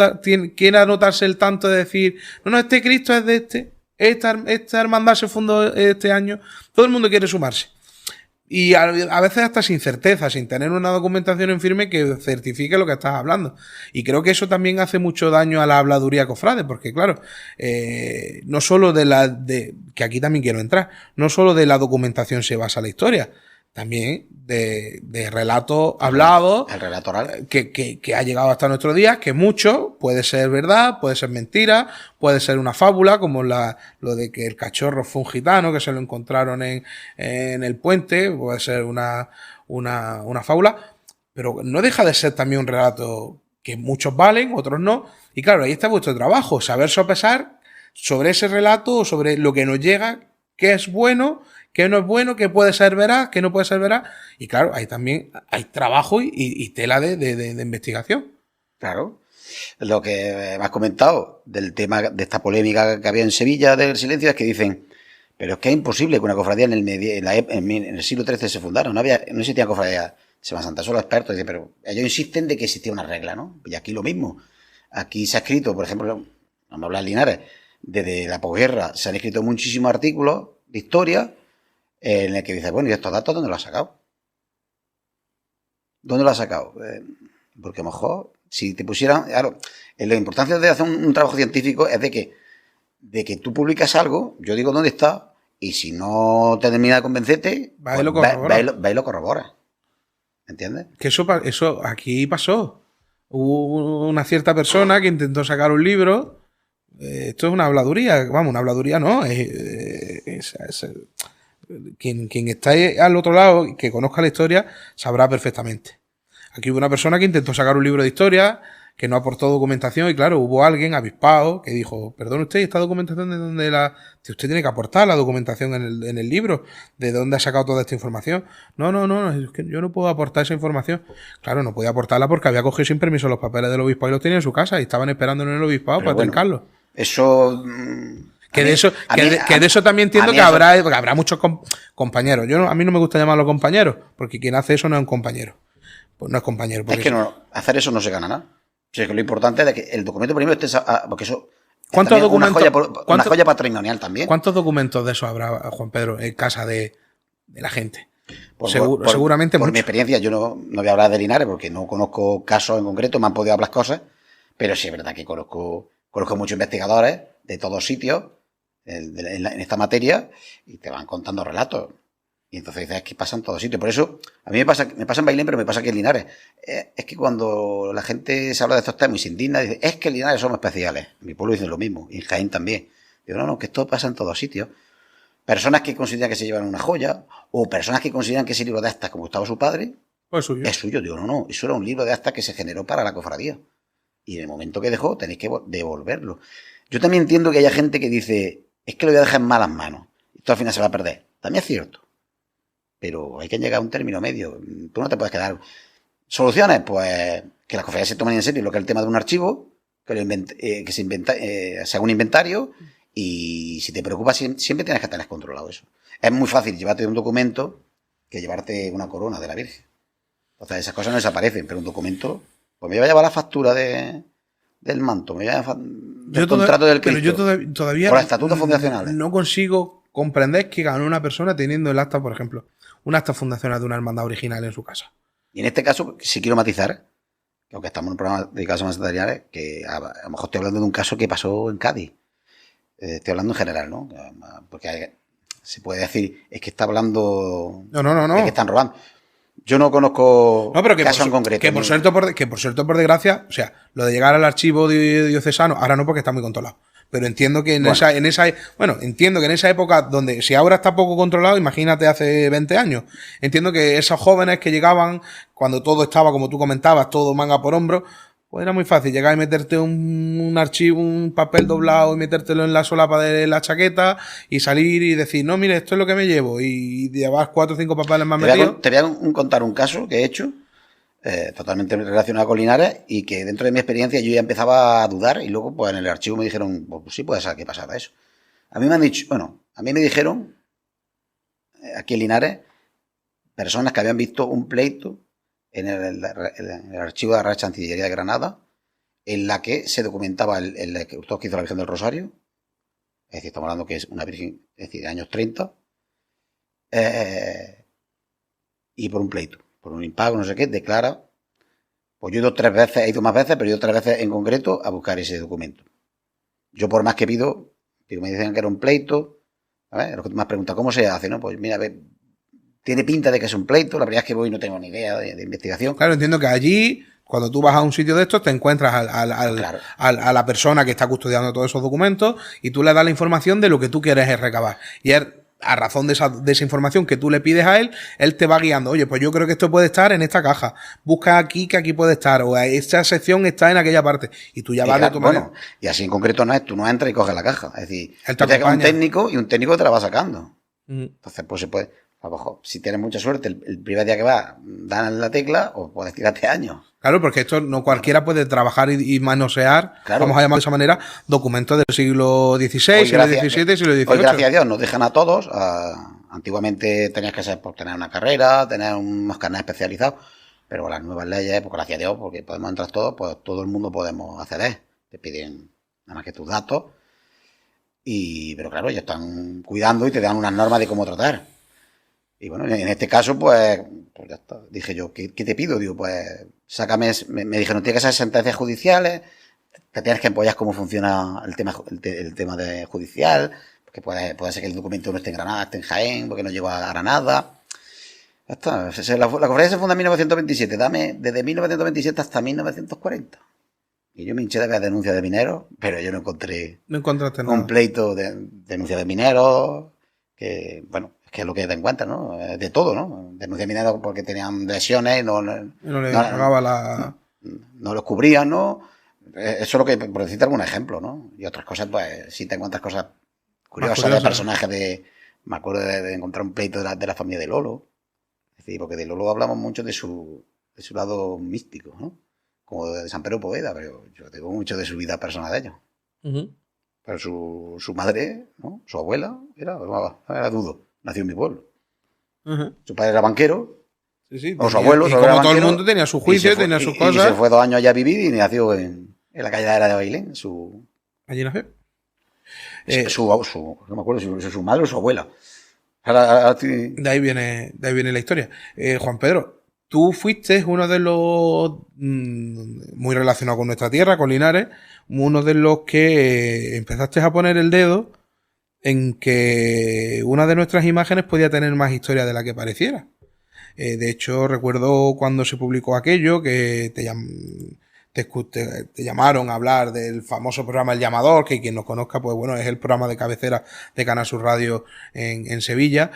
anotarse el tanto de decir, no, este Cristo es de esta hermandad se fundó este año, todo el mundo quiere sumarse. Y a veces hasta sin certeza, sin tener una documentación en firme que certifique lo que estás hablando. Y creo que eso también hace mucho daño a la habladuría cofrade, porque claro, no solo que aquí también quiero entrar, no solo de la documentación se basa la historia, también de relatos hablados, el relato oral, que ha llegado hasta nuestros días, que mucho puede ser verdad, puede ser mentira, puede ser una fábula, como lo de que el cachorro fue un gitano, que se lo encontraron en el puente, puede ser una fábula, pero no deja de ser también un relato que muchos valen, otros no, y claro, ahí está vuestro trabajo, saber sopesar sobre ese relato o sobre lo que nos llega, qué es bueno, qué no es bueno, qué puede ser veraz, qué no puede ser veraz. Y claro, ahí también hay trabajo y tela de investigación. Claro. Lo que me has comentado del tema de esta polémica que había en Sevilla del silencio es que dicen, pero es que es imposible que una cofradía en el siglo XIII se fundara. No existía cofradía Semana Santa, son los expertos. Dicen, pero ellos insisten de que existía una regla, ¿no? Y aquí lo mismo. Aquí se ha escrito, por ejemplo, vamos a hablar de Linares, desde la posguerra se han escrito muchísimos artículos de historia en el que dice, bueno, ¿y estos datos dónde lo has sacado? ¿Dónde lo has sacado? Porque a lo mejor, si te pusieran... Claro, la importancia de hacer un trabajo científico es de que tú publicas algo, yo digo dónde está, y si no te termina de convencerte, va y lo corroboras. ¿Entiendes? Que eso aquí pasó. Hubo una cierta persona que intentó sacar un libro. Esto es una habladuría. Vamos, una habladuría no. Quien está al otro lado y que conozca la historia sabrá perfectamente. Aquí hubo una persona que intentó sacar un libro de historia que no aportó documentación y claro, hubo alguien avispado que dijo, perdón usted, ¿esta documentación de dónde la...? Si usted tiene que aportar la documentación en el libro, ¿de dónde ha sacado toda esta información? No, es que yo no puedo aportar esa información. Claro, no podía aportarla porque había cogido sin permiso los papeles del obispado y los tenía en su casa y estaban esperando en el obispado para trincarlos. Eso... Que de eso también entiendo que habrá muchos compañeros. A mí no me gusta llamarlos compañeros, porque quien hace eso no es un compañero. Pues no es compañero. Es que hacer eso no se gana nada. O sea, que lo importante es que el documento primero esté... Porque eso... ¿Cuántos documentos? Una joya patrimonial también. ¿Cuántos documentos de eso habrá, Juan Pedro, en casa de la gente? Seguramente por mucho. Mi experiencia, yo no voy a hablar de Linares porque no conozco casos en concreto, me han podido hablar cosas, pero sí es verdad que conozco muchos investigadores de todos sitios en esta materia y te van contando relatos. Y entonces dices que pasa en todos sitios. Por eso, a mí me pasa en Bailén, pero me pasa aquí en Linares. Es que cuando la gente se habla de estos temas y se indigna, dice, es que en Linares somos especiales. En mi pueblo dicen lo mismo, y en Jaén también. Digo, no, que esto pasa en todos sitios. Personas que consideran que se llevan una joya, o personas que consideran que ese libro de actas, como estaba su padre, pues suyo. Es suyo. Digo, no, eso era un libro de actas que se generó para la cofradía. Y en el momento que dejó, tenéis que devolverlo. Yo también entiendo que haya gente que dice, es que lo voy a dejar en malas manos. Esto al final se va a perder. También es cierto. Pero hay que llegar a un término medio. Tú no te puedes quedar. Soluciones, pues, que las cofradías se tomen en serio lo que es el tema de un archivo, que se haga un inventario, y si te preocupa, siempre tienes que tener controlado eso. Es muy fácil llevarte un documento que llevarte una corona de la Virgen. Entonces esas cosas no desaparecen, pero un documento, pues me voy a llevar la factura del manto, me voy a llevar del contrato del Cristo, pero yo todavía o los estatutos fundacionales. No consigo comprender que ganó una persona teniendo el acta, por ejemplo, un acta fundacional de una hermandad original en su casa. Y en este caso, si quiero matizar, que aunque estamos en un programa dedicado a más secretariales, que a lo mejor estoy hablando de un caso que pasó en Cádiz. Estoy hablando en general, ¿no? Porque se puede decir, es que está hablando... No. Es que están robando. Yo no conozco casos en concreto. Que por cierto, por desgracia, o sea, lo de llegar al archivo diocesano, ahora no porque está muy controlado. Pero entiendo que entiendo que en esa época, donde si ahora está poco controlado, imagínate hace 20 años. Entiendo que esos jóvenes que llegaban, cuando todo estaba, como tú comentabas, todo manga por hombro, pues era muy fácil llegar y meterte un archivo, un papel doblado y metértelo en la solapa de la chaqueta y salir y decir, no, mire, esto es lo que me llevo, y llevas 4 o 5 papeles más metidos. Te voy a contar un caso que he hecho, totalmente relacionado con Linares, y que dentro de mi experiencia yo ya empezaba a dudar, y luego pues en el archivo me dijeron, pues sí puede ser que pasara eso. A mí me dijeron, aquí en Linares, personas que habían visto un pleito en el archivo de la Real Chancillería de Granada, en la que se documentaba el autor que hizo la Virgen del Rosario, es decir, estamos hablando que es una Virgen, es decir, de años 30, y por un pleito, por un impago, no sé qué, declara, pues yo he ido 3 veces, he ido más veces, pero he ido 3 veces en concreto a buscar ese documento. Yo por más que pido, me dicen que era un pleito, a ver, lo que tú me has preguntado, ¿cómo se hace? ¿No? Pues mira, a ver, tiene pinta de que es un pleito, la verdad es que voy y no tengo ni idea de investigación. Claro, entiendo que allí, cuando tú vas a un sitio de estos, te encuentras a la persona que está custodiando todos esos documentos y tú le das la información de lo que tú quieres recabar. Y él, a razón de esa información que tú le pides a él te va guiando. Oye, pues yo creo que esto puede estar en esta caja. Busca aquí, que aquí puede estar. O esta sección está en aquella parte. Y tú ya vas de tu manera. Y así en concreto no es, tú no entras y coges la caja. Es decir, tú te un técnico y un técnico te la va sacando. Entonces, pues se puede... A lo mejor, si tienes mucha suerte, el primer día que vas, dan la tecla, o puedes tirarte años. Claro, porque esto no cualquiera puede trabajar y manosear, vamos a llamar de esa manera, documentos del siglo XVI, siglo XVII, siglo XVIII. Hoy, gracias a Dios, nos dejan a todos. Antiguamente tenías que ser por tener una carrera, tener unos carnets especializados, pero con las nuevas leyes, pues gracias a Dios, porque podemos entrar todos, pues todo el mundo podemos acceder. Te piden nada más que tus datos, pero claro, ellos están cuidando y te dan unas normas de cómo tratar. Y bueno, en este caso, pues ya está. Dije yo, ¿qué te pido? Digo, pues, sácame, me dijeron, tiene que ser sentencias judiciales, te tienes que apoyar cómo funciona el tema de judicial, porque puede ser que el documento no esté en Granada, esté en Jaén, porque no lleva a Granada. Ya está. La cofradía se funda en 1927, dame desde 1927 hasta 1940. Y yo me hinché de ver denuncias de mineros, pero yo no encontraste nada. Un pleito de denuncia de mineros, que, bueno, que es lo que te encuentras, ¿no? De todo, ¿no? Denuncia minera porque tenían lesiones y no le pagaba no los cubrían, ¿no? Eso es lo que, por decirte algún ejemplo, ¿no? Y otras cosas, pues sí te encuentras cosas curiosas de personajes de... Me acuerdo de encontrar un pleito de la familia de Lolo. Es decir, porque de Lolo hablamos mucho de su lado místico, ¿no? Como de San Pedro Poveda, pero yo tengo mucho de su vida personal de ellos. Pero su madre, ¿no? Su abuela, era dudo, nació en mi pueblo. Su padre era banquero. Sí, o su abuelo, y como todo el mundo tenía su juicio, tenía sus cosas. Y se fue 2 años allá a vivir y nació en la calle de Era de Bailén. Allí nació. No me acuerdo si su madre o su abuela. De ahí viene la historia. Juan Pedro, tú fuiste uno de los muy relacionado con nuestra tierra, con Linares, uno de los que empezaste a poner el dedo en que una de nuestras imágenes podía tener más historia de la que pareciera. De hecho, recuerdo cuando se publicó aquello que te llamaron a hablar del famoso programa El Llamador, que quien nos conozca, pues bueno, es el programa de cabecera de Canal Sur Radio en Sevilla.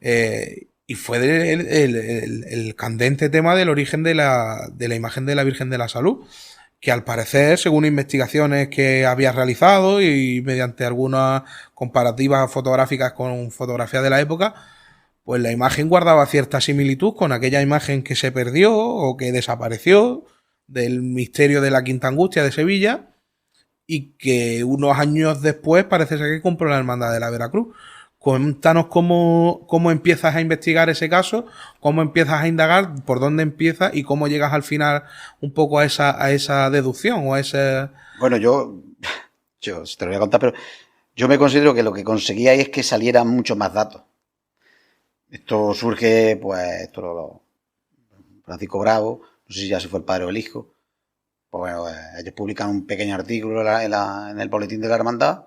Y fue el candente tema del origen de la imagen de la Virgen de la Salud, que al parecer, según investigaciones que había realizado y mediante algunas comparativas fotográficas con fotografías de la época, pues la imagen guardaba cierta similitud con aquella imagen que se perdió o que desapareció del misterio de la Quinta Angustia de Sevilla y que unos años después parece ser que compró la Hermandad de la Veracruz. Cuéntanos cómo empiezas a investigar ese caso, cómo empiezas a indagar, por dónde empiezas y cómo llegas al final un poco a esa deducción o a ese... Bueno, yo te lo voy a contar, pero yo me considero que lo que conseguía es que salieran muchos más datos. Esto surge, pues, Francisco Bravo, no sé si ya se fue el padre o el hijo, pues bueno, ellos publican un pequeño artículo en el boletín de la hermandad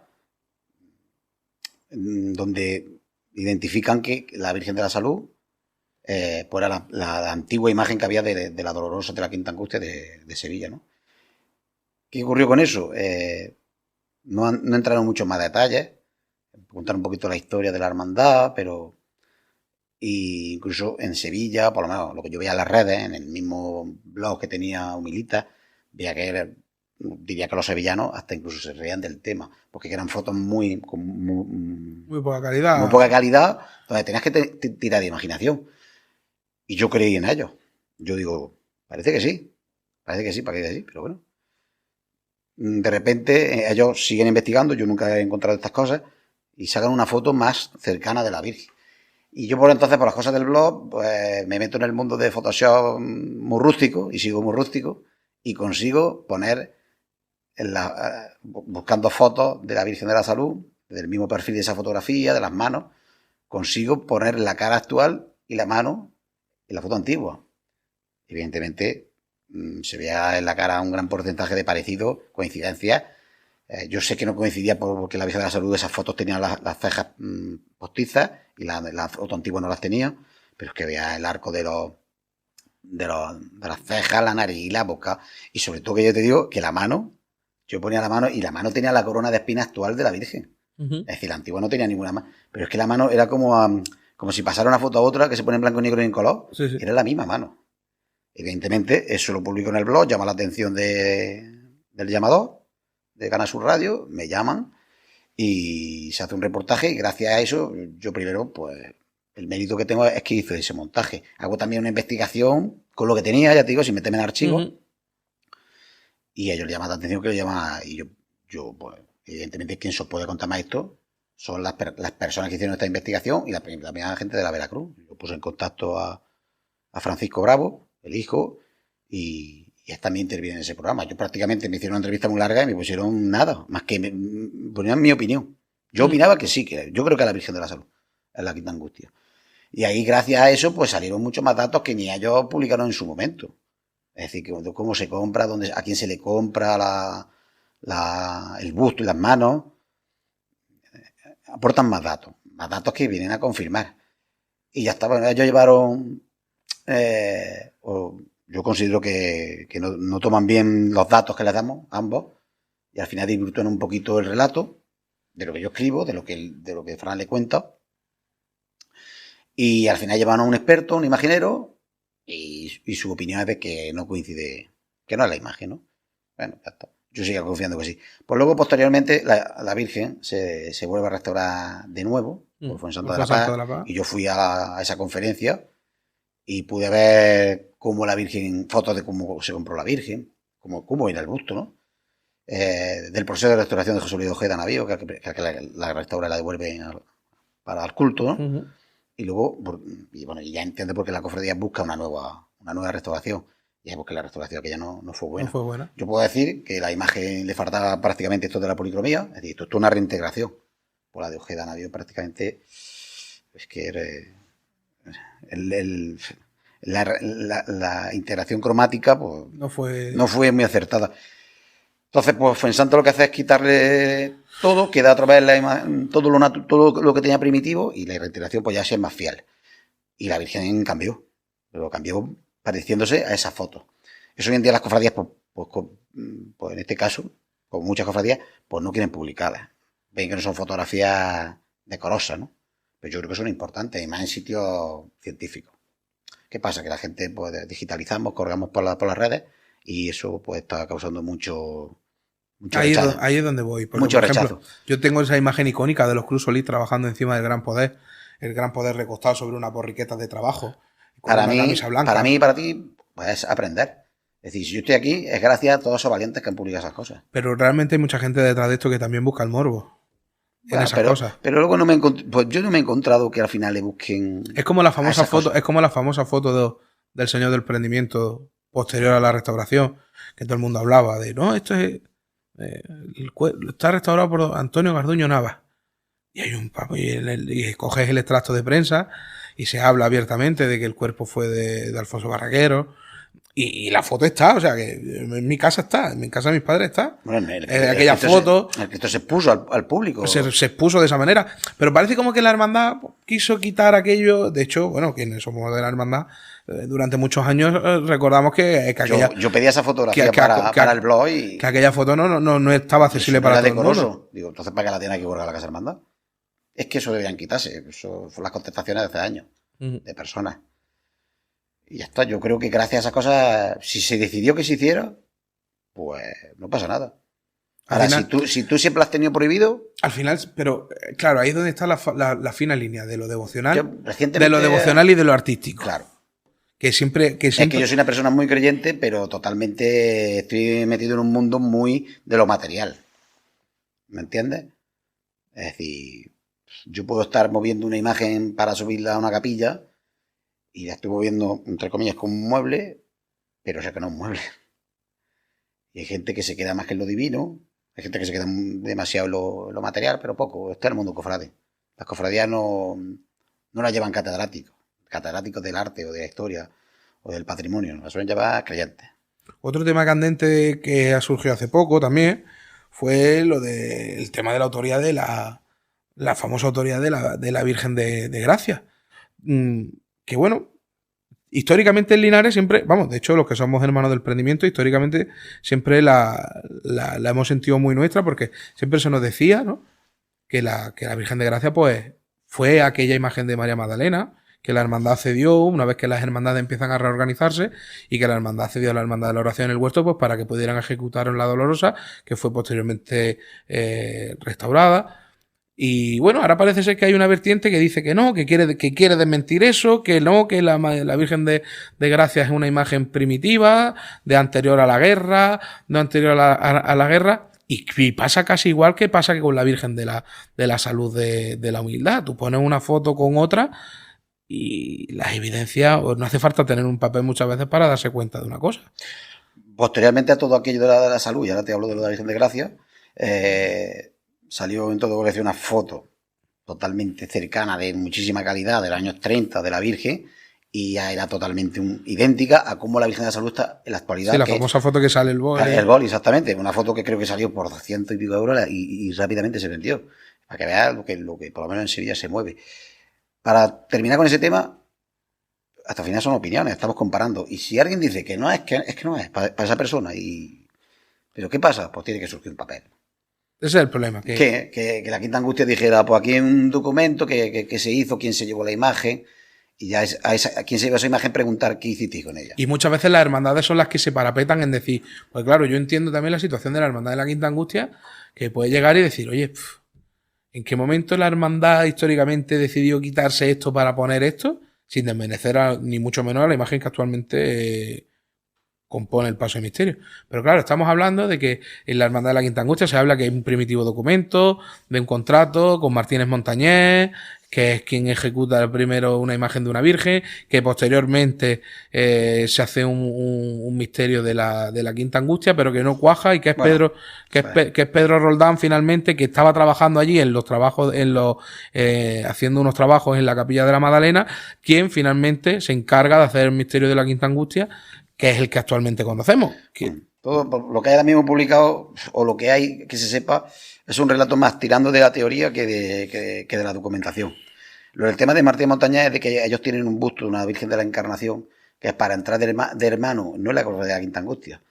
donde identifican que la Virgen de la Salud pues era la antigua imagen que había de la Dolorosa de la Quinta Angustia de Sevilla, ¿no? ¿Qué ocurrió con eso? No entraron muchos más detalles, contar un poquito la historia de la hermandad, pero y incluso en Sevilla, por lo menos lo que yo veía en las redes, en el mismo blog que tenía Humilita, diría que los sevillanos hasta incluso se reían del tema, porque eran fotos muy poca calidad. Muy poca calidad, donde tenías que tirar de imaginación. Y yo creí en ellos. Yo digo, parece que sí, parece que sí, pero bueno. De repente ellos siguen investigando, yo nunca he encontrado estas cosas, y sacan una foto más cercana de la Virgen. Y yo por entonces, por las cosas del blog, pues me meto en el mundo de Photoshop muy rústico, y sigo muy rústico, y consigo poner, buscando fotos de la Virgen de la Salud, del mismo perfil de esa fotografía, de las manos, consigo poner la cara actual y la mano en la foto antigua. Evidentemente, se veía en la cara un gran porcentaje de parecido, coincidencias. Yo sé que no coincidía porque la Virgen de la Salud, esas fotos tenían las cejas postizas y la foto antigua no las tenía, pero es que veía el arco de las cejas, la nariz y la boca, y sobre todo que yo te digo que la mano, yo ponía la mano y la mano tenía la corona de espina actual de la Virgen. Es decir, la antigua no tenía ninguna más, pero es que la mano era como si pasara una foto a otra que se pone en blanco y negro y en color, sí. Era la misma mano. Evidentemente, eso lo publico en el blog, llama la atención del llamador, de Canal Sur Radio, me llaman y se hace un reportaje y gracias a eso, yo primero, pues, el mérito que tengo es que hice ese montaje. Hago también una investigación con lo que tenía, ya te digo, sin meterme en archivos, y a ellos les llama la atención que lo llaman, y yo pues, evidentemente, quien se puede contar más esto son las personas que hicieron esta investigación y la primera gente de la Veracruz. Yo puse en contacto a Francisco Bravo, el hijo, y también interviene en ese programa. Yo prácticamente me hicieron una entrevista muy larga y me pusieron nada, más que me ponían mi opinión. Yo opinaba que sí, que yo creo que a la Virgen de la Salud, es la Quinta Angustia. Y ahí, gracias a eso, pues salieron muchos más datos que ni ellos publicaron en su momento. Es decir, que cómo se compra, a quién se le compra el busto y las manos. Aportan más datos que vienen a confirmar. Y ya está, bueno, ellos llevaron... yo considero que no toman bien los datos que les damos, ambos, y al final disvirtúan un poquito el relato de lo que yo escribo, de lo que Fran le cuenta, y al final llevan a un experto, un imaginero, y su opinión es de que no coincide que no es la imagen, ¿no? Bueno, ya está. Yo sigo confiando que sí. Pues luego, posteriormente, la Virgen se vuelve a restaurar de nuevo, por Fuensanto de la Paz, y yo fui a esa conferencia y pude ver cómo la Virgen, fotos de cómo se compró la Virgen, cómo era el busto, ¿no? Del proceso de restauración de José Luis Ojeda Navío, que la restaura y la devuelve para el culto, ¿no? Uh-huh. Y luego, y ya entiende por qué la cofradía busca una nueva restauración. Y es porque la restauración aquella no fue buena. No fue buena. Yo puedo decir que la imagen le faltaba prácticamente esto de la policromía, es decir, esto es una reintegración. Por la de Ojeda Navío prácticamente es que la integración cromática pues, no fue muy acertada. Entonces, pues Fuensanto lo que hace es quitarle todo, queda otra vez todo lo que tenía primitivo, y la reintegración pues ya es más fiel. Y la Virgen cambió, pero cambió pareciéndose a esa foto. Eso hoy en día las cofradías, pues en este caso, como muchas cofradías, pues no quieren publicarlas. Ven que no son fotografías decorosas, ¿no? Pero yo creo que son importantes, y más en sitios científicos. ¿Qué pasa? Que la gente pues digitalizamos, colgamos por las redes, y eso pues está causando mucho rechazo. Ahí es donde voy. Porque, por ejemplo, yo tengo esa imagen icónica de los Cruz Solís trabajando encima del Gran Poder, el Gran Poder recostado sobre unas borriquetas de trabajo. Para mí y para ti, pues es aprender. Es decir, si yo estoy aquí, es gracias a todos esos valientes que han publicado esas cosas. Pero realmente hay mucha gente detrás de esto que también busca el morbo. Bueno, pero luego yo no me he encontrado que al final le busquen. Es como la famosa foto, del Señor del Prendimiento posterior a la restauración, que todo el mundo hablaba de, no, esto es está restaurado por Antonio Garduño Navas. Y hay un papo y coges el extracto de prensa y se habla abiertamente de que el cuerpo fue de Alfonso Barraquero. Y la foto está, o sea, que en mi casa está, en mi casa de mis padres está. Bueno, aquella foto. Esto se expuso al público. Se expuso de esa manera. Pero parece como que la hermandad quiso quitar aquello. De hecho, bueno, quienes somos de la hermandad, durante muchos años recordamos que aquella. Yo pedía esa fotografía para el blog y. Que aquella foto no estaba accesible para todo el mundo. Digo, entonces, ¿para qué la tiene que colgar la casa hermandad? Es que eso deberían quitarse. Eso fueron las contestaciones de hace años, de personas. Y ya está, yo creo que gracias a esas cosas, si se decidió que se hiciera, pues no pasa nada. Ahora, final, si tú siempre lo has tenido prohibido. Al final, pero claro, ahí es donde está la fina línea de lo devocional, de lo devocional y de lo artístico. Claro. Que siempre. Es que yo soy una persona muy creyente, pero totalmente estoy metido en un mundo muy de lo material. ¿Me entiendes? Es decir, yo puedo estar moviendo una imagen para subirla a una capilla. Y la estoy moviendo, entre comillas, con un mueble, pero sé que no es un mueble. Y hay gente que se queda más que en lo divino, hay gente que se queda demasiado en lo material, pero poco. Está en el mundo cofrade. Las cofradías no las llevan catedráticos del arte o de la historia o del patrimonio, las suelen llevar creyentes. Otro tema candente que ha surgido hace poco también fue lo del tema de la autoría de la famosa autoría de la Virgen de Gracia. Que bueno, históricamente en Linares siempre, vamos, de hecho los que somos hermanos del prendimiento, históricamente siempre la hemos sentido muy nuestra, porque siempre se nos decía, ¿no?, que la Virgen de Gracia pues fue aquella imagen de María Magdalena, que la hermandad cedió una vez que las hermandades empiezan a reorganizarse, y que la hermandad cedió a la hermandad de la oración en el huerto pues para que pudieran ejecutar en la Dolorosa, que fue posteriormente restaurada. Y bueno, ahora parece ser que hay una vertiente que dice que no, que quiere desmentir eso, que no, que la Virgen de Gracia es una imagen primitiva, de anterior a la guerra, no anterior a la guerra. Y pasa casi igual que pasa que con la Virgen de la Salud de la Humildad. Tú pones una foto con otra y las evidencias, no hace falta tener un papel muchas veces para darse cuenta de una cosa. Posteriormente a todo aquello de la salud, y ahora te hablo de lo de la Virgen de Gracia, salió en todo colegio una foto totalmente cercana, de muchísima calidad, de los años 30 de la Virgen, y ya era totalmente idéntica a cómo la Virgen de la Salud está en la actualidad. Sí, la famosa foto que sale el bol. El bol, exactamente. Una foto que creo que salió por 200 y pico euros y rápidamente se vendió. Para que veas lo que por lo menos en Sevilla se mueve. Para terminar con ese tema, hasta el final son opiniones, estamos comparando. Y si alguien dice que no es, que no es para esa persona, ¿pero qué pasa? Pues tiene que surgir un papel. Ese es el problema. Que la Quinta Angustia dijera, pues aquí hay un documento que se hizo, quién se llevó la imagen, Y ya es a quien se lleva esa imagen preguntar qué hicisteis con ella. Y muchas veces las hermandades son las que se parapetan en decir, pues claro, yo entiendo también la situación de la hermandad de la Quinta Angustia, que puede llegar y decir, oye, ¿en qué momento la hermandad históricamente decidió quitarse esto para poner esto? Sin desmerecer ni mucho menos a la imagen que actualmente compone el Paso de Misterio. Pero claro, estamos hablando de que en la Hermandad de la Quinta Angustia se habla que hay un primitivo documento de un contrato con Martínez Montañés, que es quien ejecuta primero una imagen de una virgen, que posteriormente se hace un misterio de la Quinta Angustia, pero que no cuaja y que es Pedro, que es Pedro Roldán finalmente, que estaba trabajando allí en los trabajos, haciendo unos trabajos en la Capilla de la Magdalena, quien finalmente se encarga de hacer el misterio de la Quinta Angustia, que es el que actualmente conocemos. Todo lo que hay ahora mismo publicado, o lo que hay que se sepa, es un relato más tirando de la teoría que de la documentación. El tema de Martín Montañés es de que ellos tienen un busto de una Virgen de la Encarnación, que es para entrar de hermano, no en la cofradía de la Quinta Angustia,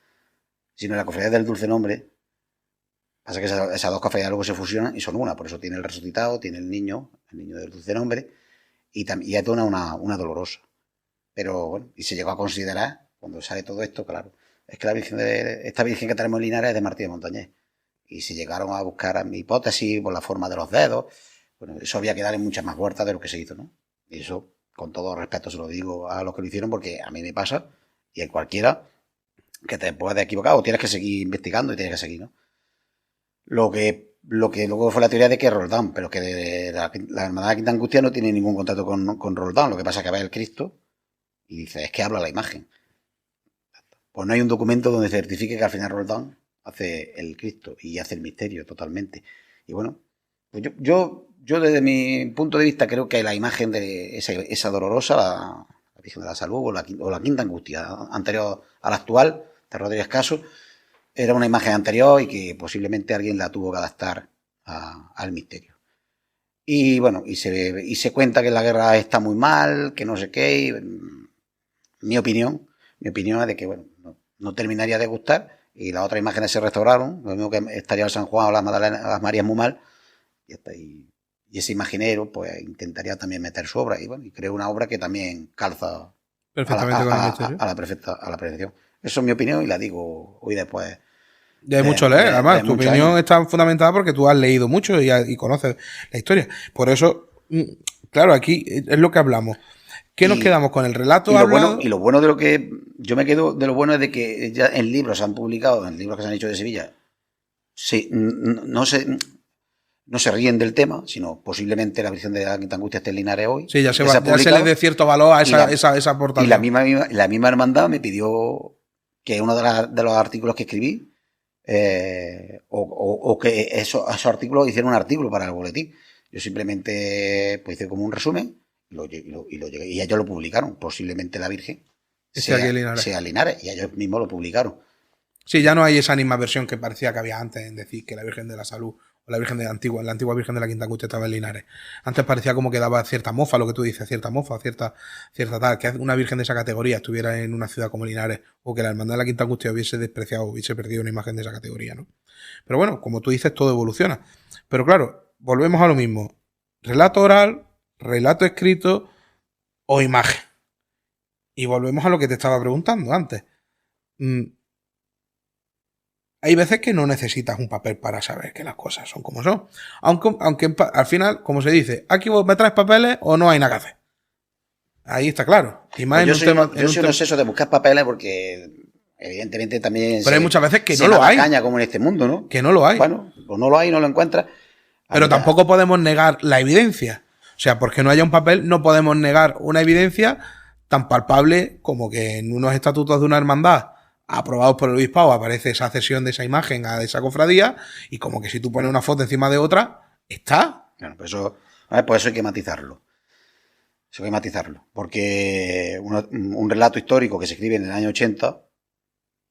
sino en la cofradía del Dulce Nombre. Pasa que esas dos cofradías luego se fusionan y son una, por eso tiene el resucitado, tiene el niño del Dulce Nombre, y hay toda una dolorosa. Pero bueno, y se llegó a considerar, cuando sale todo esto, claro, es que esta virgen que tenemos en Linares es de Martín de Montañés. Y se llegaron a buscar mi hipótesis por la forma de los dedos. Bueno, eso había que darle muchas más vueltas de lo que se hizo, ¿no? Y eso, con todo respeto, se lo digo a los que lo hicieron, porque a mí me pasa, y a cualquiera, que te puedes equivocar o tienes que seguir investigando y tienes que seguir, ¿no? Lo que luego fue la teoría de que es Roldán, pero que la Hermandad de la Quinta Angustia no tiene ningún contacto con Roldán. Lo que pasa es que ve el Cristo y dice, es que habla la imagen. Pues no hay un documento donde certifique que al final Roldán hace el Cristo y hace el misterio totalmente. Y bueno, pues yo desde mi punto de vista creo que la imagen de esa dolorosa, la Virgen de la Salud o la Quinta Angustia, anterior a la actual, de Rodríguez Caso, era una imagen anterior y que posiblemente alguien la tuvo que adaptar al misterio. Y bueno, y se cuenta que la guerra está muy mal, que no sé qué. Y, mi opinión es de que, bueno, no terminaría de gustar y las otras imágenes se restauraron, lo mismo que estaría el San Juan o las Magdalena, las Marías muy mal, y ese imaginero pues intentaría también meter su obra y bueno, y creo una obra que también calza perfectamente con el misterio a la perfección. Eso es mi opinión y la digo hoy después. De mucho leer, además, tu opinión está fundamentada porque tú has leído mucho y conoces la historia. Por eso, claro, aquí es lo que hablamos. ¿Qué nos quedamos con el relato hablado? Y lo bueno de lo que yo me quedo de lo bueno es de que ya en libros se han publicado, en libros que se han hecho de Sevilla, sí, no se ríen del tema, sino posiblemente la Virgen de la Quinta Angustia esté en Linares hoy. Sí, ya se le dé cierto valor a esa aportación. Y la misma hermandad me pidió que uno de los artículos que escribí, o que esos artículos hicieran un artículo para el boletín. Yo simplemente pues hice como un resumen y ellos lo publicaron. Posiblemente la Virgen sea Linares y ellos mismos lo publicaron. Sí, ya no hay esa animadversión que parecía que había antes en decir que la Virgen de la Salud o la antigua Virgen de la Quinta Angustia estaba en Linares. Antes parecía como que daba cierta mofa, lo que tú dices, cierta mofa, cierta tal, que una Virgen de esa categoría estuviera en una ciudad como Linares o que la Hermandad de la Quinta Angustia hubiese despreciado, hubiese perdido una imagen de esa categoría, ¿no? Pero bueno, como tú dices, todo evoluciona. Pero claro, volvemos a lo mismo. Relato oral, relato escrito o imagen. Y volvemos a lo que te estaba preguntando antes. Hay veces que no necesitas un papel para saber que las cosas son como son. Aunque al final, como se dice, aquí vos me traes papeles o no hay nada que hacer. Ahí está claro. Y más pues yo soy un obseso de buscar papeles porque evidentemente también... Pero hay muchas veces que no lo hay. Caña como en este mundo, ¿no? Que no lo hay. Bueno, pues no lo hay, no lo encuentras. Pero tampoco podemos negar la evidencia. O sea, porque no haya un papel, no podemos negar una evidencia tan palpable como que en unos estatutos de una hermandad aprobados por el obispado aparece esa cesión de esa imagen a esa cofradía y como que si tú pones una foto encima de otra, está. Bueno, pues eso hay que matizarlo. Eso hay que matizarlo. Porque un relato histórico que se escribe en el año 80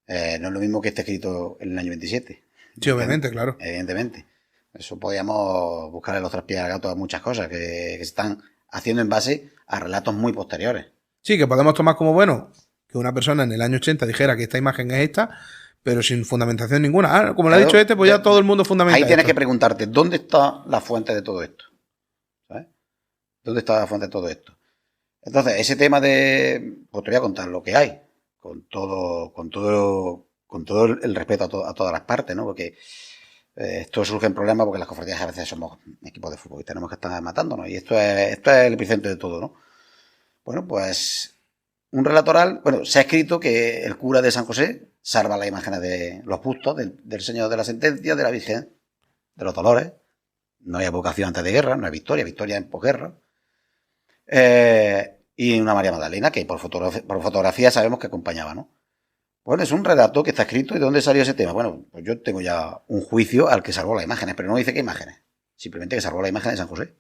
no es lo mismo que esté escrito en el año 27. Sí, obviamente, claro. Evidentemente. Eso podríamos buscarle los traspiés al gato a muchas cosas que se están haciendo en base a relatos muy posteriores. Sí, que podemos tomar como bueno que una persona en el año 80 dijera que esta imagen es esta, pero sin fundamentación ninguna. Como lo ha dicho pues ya todo el mundo fundamenta. Ahí tienes que preguntarte, ¿dónde está la fuente de todo esto? ¿Sabes? ¿Dónde está la fuente de todo esto? Entonces, ese tema de... Pues te voy a contar lo que hay, con todo el respeto a todas las partes, ¿no? Porque esto surge en problemas porque las cofradías a veces somos equipos de fútbol y tenemos que estar matándonos. Y esto es el epicentro de todo, ¿no? Bueno, pues un relato oral, bueno, se ha escrito que el cura de San José salva las imágenes de los bustos del Señor de la Sentencia, de la Virgen, de los Dolores. No hay vocación antes de guerra, no hay victoria en posguerra. Y una María Magdalena que por fotografía sabemos que acompañaba, ¿no? Bueno, es un relato que está escrito. ¿Y de dónde salió ese tema? Bueno, pues yo tengo ya un juicio al que salvó las imágenes, pero no dice qué imágenes. Simplemente que salvó la imagen de San José.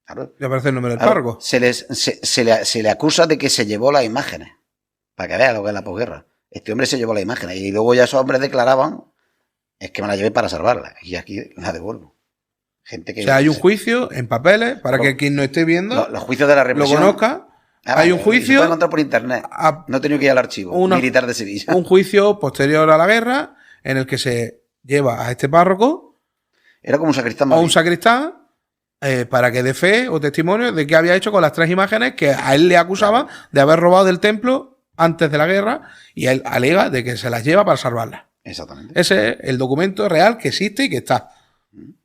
Claro. Ya aparece el número del párroco. Se le acusa de que se llevó las imágenes. Para que vea lo que es la posguerra. Este hombre se llevó las imágenes. Y luego ya esos hombres declaraban, es que me la llevé para salvarla. Y aquí la devuelvo. Gente que... O sea, hay un juicio en papeles para que quien no esté viendo los juicios de la represión lo conozca. Hay un juicio. Se puede encontrar por internet. No he tenido que ir al archivo militar de Sevilla. Un juicio posterior a la guerra en el que se lleva a este párroco. Era como un sacristán. O un sacristán para que dé fe o testimonio de qué había hecho con las 3 imágenes que a él le acusaban de haber robado del templo antes de la guerra y él alega de que se las lleva para salvarlas. Exactamente. Ese es el documento real que existe y que está.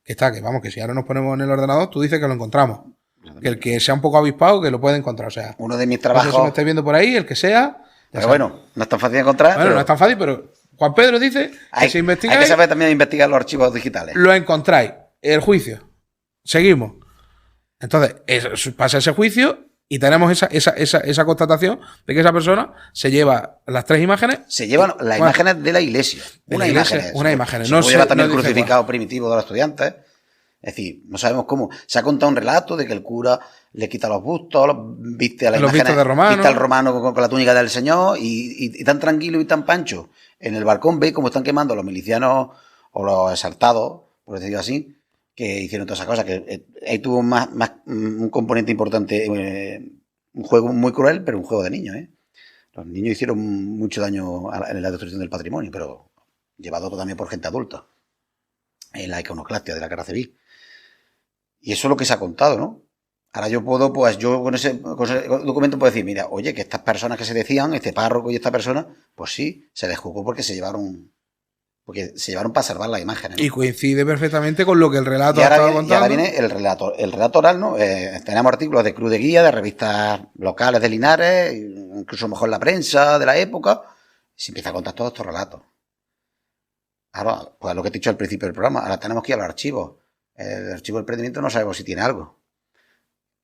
Que vamos, que si ahora nos ponemos en el ordenador, tú dices que lo encontramos. Que el que sea un poco avispado, que lo puede encontrar. O sea, uno de mis trabajos. No sé si me estáis viendo por ahí, el que sea. Pero bueno, no es tan fácil de encontrar. Bueno, no es tan fácil, pero Juan Pedro dice que si investigáis. Hay que saber también investigar los archivos digitales. Lo encontráis. El juicio. Seguimos. Entonces, pasa ese juicio y tenemos esa constatación de que esa persona se lleva las 3 imágenes. Se llevan las imágenes de la iglesia. Una imagen. No se lleva también el crucificado primitivo de los estudiantes. Es decir, no sabemos cómo. Se ha contado un relato de que el cura le quita los bustos, viste a la imagen, viste al romano con la túnica del Señor y tan tranquilo y tan pancho. En el balcón ve cómo están quemando los milicianos o los exaltados, por decirlo así, que hicieron todas esas cosas. Que ahí tuvo más un componente importante, un juego muy cruel, pero un juego de niños. Los niños hicieron mucho daño en la destrucción del patrimonio, pero llevado también por gente adulta, en la iconoclastia de la guerra civil. Y eso es lo que se ha contado, ¿no? Ahora yo puedo, pues yo con ese documento puedo decir, mira, oye, que estas personas que se decían, este párroco y esta persona, pues sí, se les juzgó porque se llevaron para salvar las imágenes, ¿no? Y coincide perfectamente con lo que el relato ha estado contando. Y ahora viene el relato oral, ¿no? Tenemos artículos de Cruz de Guía, de revistas locales de Linares, incluso mejor la prensa de la época, y se empieza a contar todos estos relatos. Ahora, pues lo que te he dicho al principio del programa, ahora tenemos que ir a los archivos. El archivo del prendimiento no sabemos si tiene algo.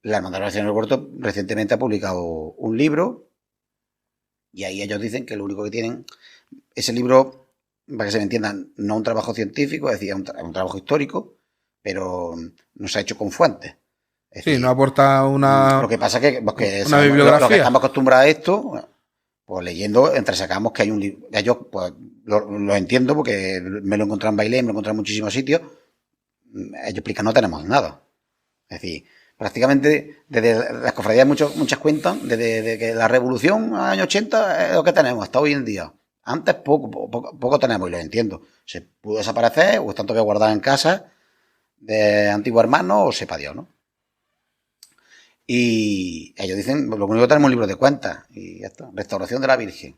La Hermandad de la Oración del Huerto recientemente ha publicado un libro y ahí ellos dicen que lo único que tienen, ese libro, para que se me entiendan, no un trabajo científico, es decir, un trabajo histórico, pero no se ha hecho con fuentes. Es decir, no aporta una. Lo que pasa es que, una bibliografía. Lo que estamos acostumbrados a esto, pues leyendo, entresacamos que hay un libro. Ellos, pues, lo entiendo porque me lo encontré en Bailén, me lo encontré en muchísimos sitios. Ellos explican, no tenemos nada. Es decir, prácticamente desde las cofradías muchas cuentan, desde que la revolución a años 80 es lo que tenemos hasta hoy en día. Antes poco tenemos, y lo entiendo. Se pudo desaparecer o están todavía guardadas en casa de antiguos hermanos o sepa Dios, ¿no? Y ellos dicen, lo único que tenemos es un libro de cuentas y ya está. Restauración de la Virgen.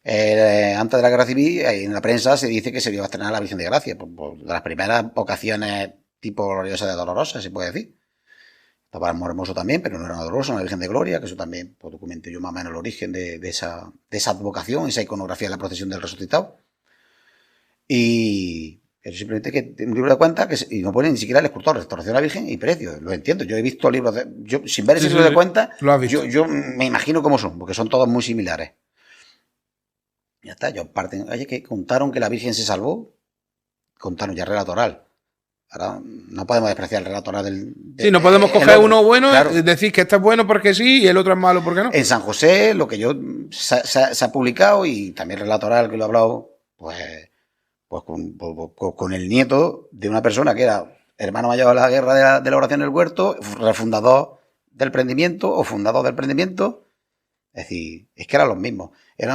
Antes de la Guerra Civil, en la prensa se dice que se iba a estrenar la Virgen de Gracia, por de las primeras ocasiones tipo gloriosa de Dolorosa, se puede decir. Estaba el Amor Hermoso también, pero no era una Dolorosa, una Virgen de Gloria, que eso también, pues documento yo más o menos el origen de esa advocación, esa iconografía de la procesión del resucitado. Y eso simplemente que un libro de cuentas y no pone ni siquiera el escultor, Restauración de la Virgen y precios, lo entiendo. Yo he visto libros sin ver ese libro de cuentas, yo me imagino cómo son, porque son todos muy similares. Ya está, oye, que contaron que la Virgen se salvó, contaron ya relato oral. Ahora no podemos despreciar el relato oral sí, no podemos coger uno bueno, claro, y decir que este es bueno porque sí y el otro es malo porque no. En San José, lo que se ha publicado y también el relato oral que lo he hablado, pues con el nieto de una persona que era hermano mayor de la guerra de la oración del huerto, refundador del prendimiento o fundador del prendimiento. Es decir, es que eran los mismos. Y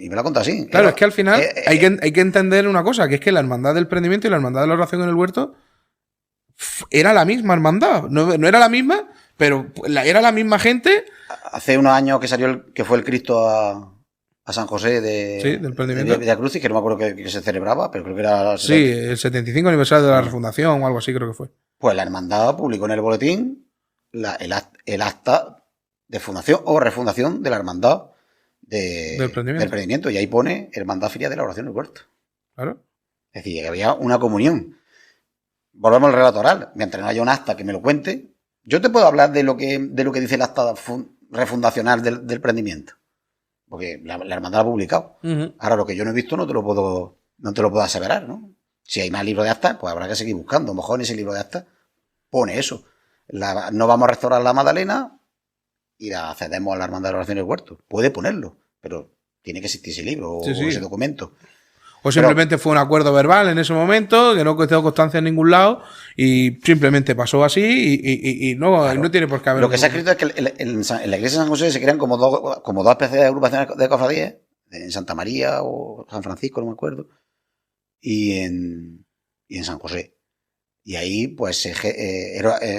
me lo ha contado así. Claro, es que al final hay que entender una cosa, que es que la hermandad del prendimiento y la hermandad de la oración en el huerto era la misma hermandad. No, no era la misma, pero era la misma gente. Hace unos años que salió que fue el Cristo a San José del prendimiento de Crucis, que no me acuerdo que se celebraba, pero creo que era... Sí, el 75 aniversario de la refundación o algo así creo que fue. Pues la hermandad publicó en el boletín el acta de fundación o refundación de la hermandad del prendimiento. Y ahí pone Hermandad Filial de la Oración del Huerto. Claro. Es decir, que había una comunión. Volvemos al relato oral. Mientras no haya un acta que me lo cuente, yo te puedo hablar de lo que dice el acta refundacional del prendimiento. Porque la hermandad lo ha publicado. Ahora, lo que yo no he visto no te lo puedo aseverar, ¿no? Si hay más libros de actas, pues habrá que seguir buscando. A lo mejor en ese libro de actas pone eso. No vamos a restaurar la Magdalena y la cedemos a la Hermandad de la Oración del Huerto. Puede ponerlo, pero tiene que existir ese libro o ese documento. O simplemente fue un acuerdo verbal en ese momento, que no quedó constancia en ningún lado, y simplemente pasó así y no tiene por qué haber... Lo que se ha escrito es que en la iglesia de San José se crean como dos especies de agrupaciones de cofradías, en Santa María o San Francisco, no me acuerdo, y en San José. Y ahí, pues,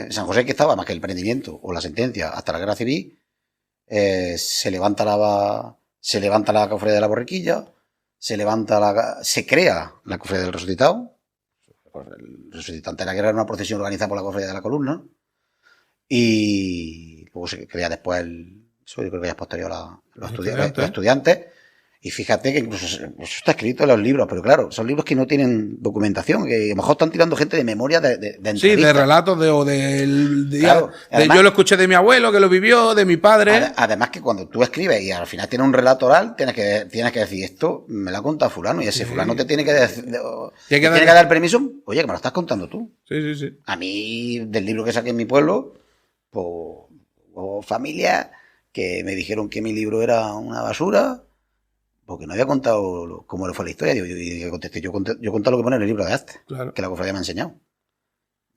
San José, que estaba más que el prendimiento o la sentencia hasta la guerra civil, se levanta la cofradía de la Borriquilla, se crea la cofradía del Resucitado. El resucitante de la guerra era una procesión organizada por la cofradía de la Columna. Y luego se crea después eso yo creo que ya es posterior a los estudiantes. Y fíjate que incluso eso está escrito en los libros, pero claro, son libros que no tienen documentación, que a lo mejor están tirando gente de memoria de entrevistas. Sí, de relatos claro, además, yo lo escuché de mi abuelo, que lo vivió, de mi padre. Además que cuando tú escribes y al final tienes un relato oral, tienes que decir, esto me lo ha contado fulano, y ese fulano te tiene que decir, tiene que dar permiso, oye, que me lo estás contando tú. Sí. A mí, del libro que saqué en mi pueblo, pues, hubo familias que me dijeron que mi libro era una basura, porque no había contado cómo fue la historia. Yo contesté, yo conté lo que pone en el libro de actas, claro, que la cofradía me ha enseñado.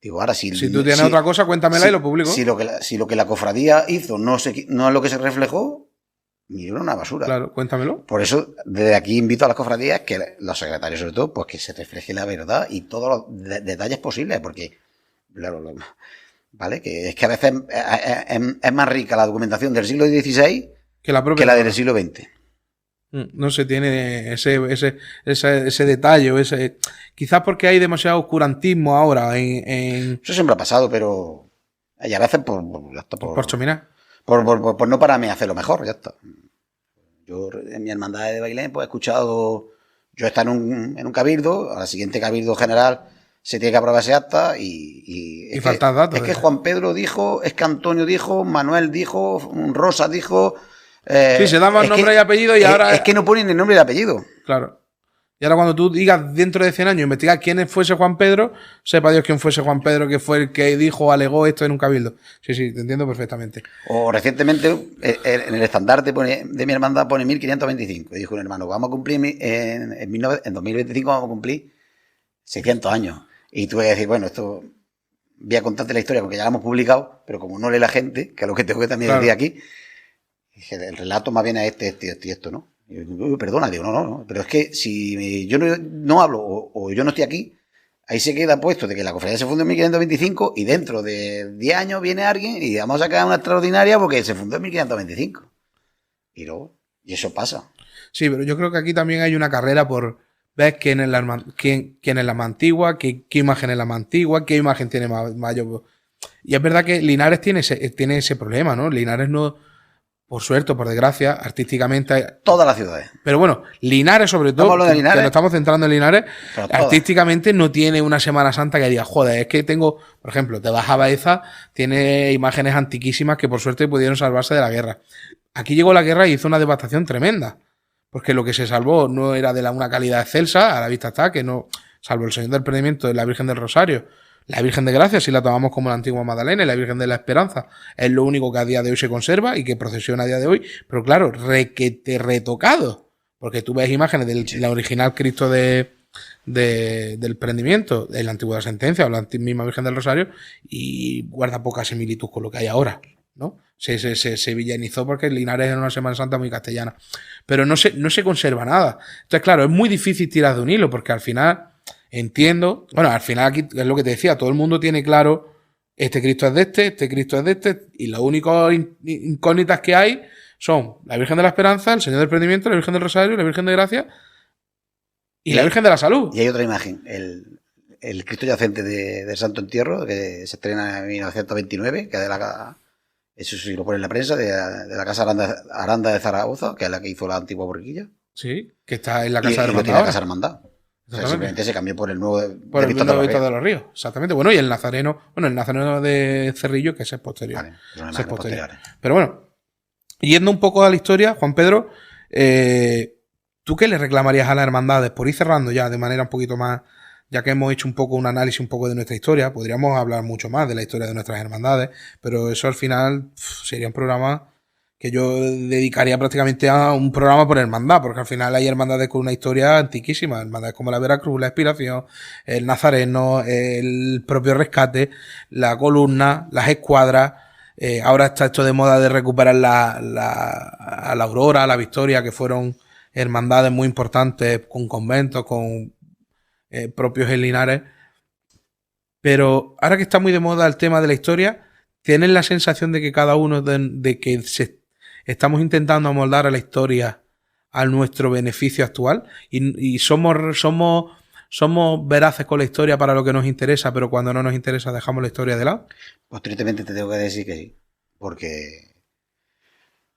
Digo, ahora si tú tienes otra cosa, cuéntamela y lo publico. Si lo que la cofradía hizo no es lo que se reflejó, mi libro es una basura. Claro, cuéntamelo. Por eso, desde aquí invito a las cofradías, que los secretarios sobre todo, pues que se refleje la verdad y todos los detalles posibles, porque, claro, ¿vale? Que es que a veces es más rica la documentación del siglo XVI que la del siglo XX. No se tiene ese detalle, quizás porque hay demasiado oscurantismo ahora Eso siempre ha pasado, pero a veces por chominar. Por no pararme a hacerlo mejor, ya está. Yo en mi hermandad de Bailén pues he escuchado, yo estaba en un cabildo, a la siguiente cabildo general se tiene que aprobar ese acta y faltan datos. Es que Juan Pedro dijo, es que Antonio dijo, Manuel dijo, Rosa dijo... sí, se daban nombre y apellido y ahora... Es que no ponen el nombre y el apellido. Claro. Y ahora cuando tú digas dentro de 100 años, investigar quién fuese Juan Pedro, sepa Dios quién fuese Juan Pedro, que fue el que dijo, alegó esto en un cabildo. Sí, te entiendo perfectamente. O recientemente en el estandarte de mi hermandad pone 1525. Y dijo un hermano, vamos a cumplir en 2025 vamos a cumplir 600 años. Y tú vas a decir, bueno, esto voy a contarte la historia porque ya la hemos publicado, pero como no lee la gente, que es lo que tengo que también decir aquí, el relato más bien es esto, ¿no? Y yo, perdona, digo, no, pero es que si yo no hablo o yo no estoy aquí, ahí se queda puesto de que la cofradía se fundó en 1525 y dentro de 10 años viene alguien y vamos a sacar una extraordinaria porque se fundó en 1525. Y eso pasa. Sí, pero yo creo que aquí también hay una carrera por ver quién es la más antigua, qué imagen es la más antigua, qué imagen tiene mayor. Y es verdad que Linares tiene ese problema, ¿no? Linares no... Por suerte o por desgracia, artísticamente... Todas las ciudades. Pero bueno, Linares sobre todo, que nos estamos centrando en Linares, artísticamente no tiene una Semana Santa que diga, joder, es que tengo, por ejemplo, te vas a Baeza, tiene imágenes antiquísimas que por suerte pudieron salvarse de la guerra. Aquí llegó la guerra y hizo una devastación tremenda, porque lo que se salvó no era de una calidad excelsa, a la vista está, que no, salvo el Señor del Prendimiento de la Virgen del Rosario, la Virgen de Gracia, si la tomamos como la antigua Magdalena, y la Virgen de la Esperanza es lo único que a día de hoy se conserva y que procesiona a día de hoy, pero claro, retocado, porque tú ves imágenes de la original Cristo del Prendimiento, de la antigua sentencia o la misma Virgen del Rosario, y guarda poca similitud con lo que hay ahora, ¿no? Se villanizó porque Linares era una Semana Santa muy castellana, pero no se conserva nada. Entonces, claro, es muy difícil tirar de un hilo porque al final entiendo, bueno, al final aquí es lo que te decía, todo el mundo tiene claro, este Cristo es de este Cristo es de este, y las únicas incógnitas que hay son la Virgen de la Esperanza, el Señor del Prendimiento, la Virgen del Rosario, la Virgen de Gracia y la Virgen de la Salud. Y hay otra imagen, el Cristo yacente del Santo Entierro, que se estrena en 1929, que es de eso sí lo pone en la prensa, de la Casa Aranda de Zaragoza, que es la que hizo la antigua borriquilla. Sí, que está en la Casa Hermandad. Hermandad. La Casa Hermandad. O sea, simplemente se cambió por el nuevo por el nuevo de los Ríos. Exactamente. Bueno, y el Nazareno de Cerrillo, que ese es posterior. Vale, ese es posterior. Pero bueno, yendo un poco a la historia, Juan Pedro, ¿tú qué le reclamarías a las hermandades? Por ir cerrando ya de manera un poquito más, ya que hemos hecho un poco un análisis un poco de nuestra historia, podríamos hablar mucho más de la historia de nuestras hermandades, pero eso al final sería un programa que yo dedicaría prácticamente a un programa por hermandad, porque al final hay hermandades con una historia antiquísima, hermandades como la Veracruz, la Expiración, el Nazareno, el propio Rescate, la Columna, las escuadras. Ahora está esto de moda de recuperar a la Aurora, a la Victoria, que fueron hermandades muy importantes con conventos, con propios en Linares. Pero ahora que está muy de moda el tema de la historia, ¿tienes la sensación de que cada uno de que estamos intentando amoldar a la historia a nuestro beneficio actual y somos veraces con la historia para lo que nos interesa, pero cuando no nos interesa dejamos la historia de lado? Pues tristemente te tengo que decir que sí, porque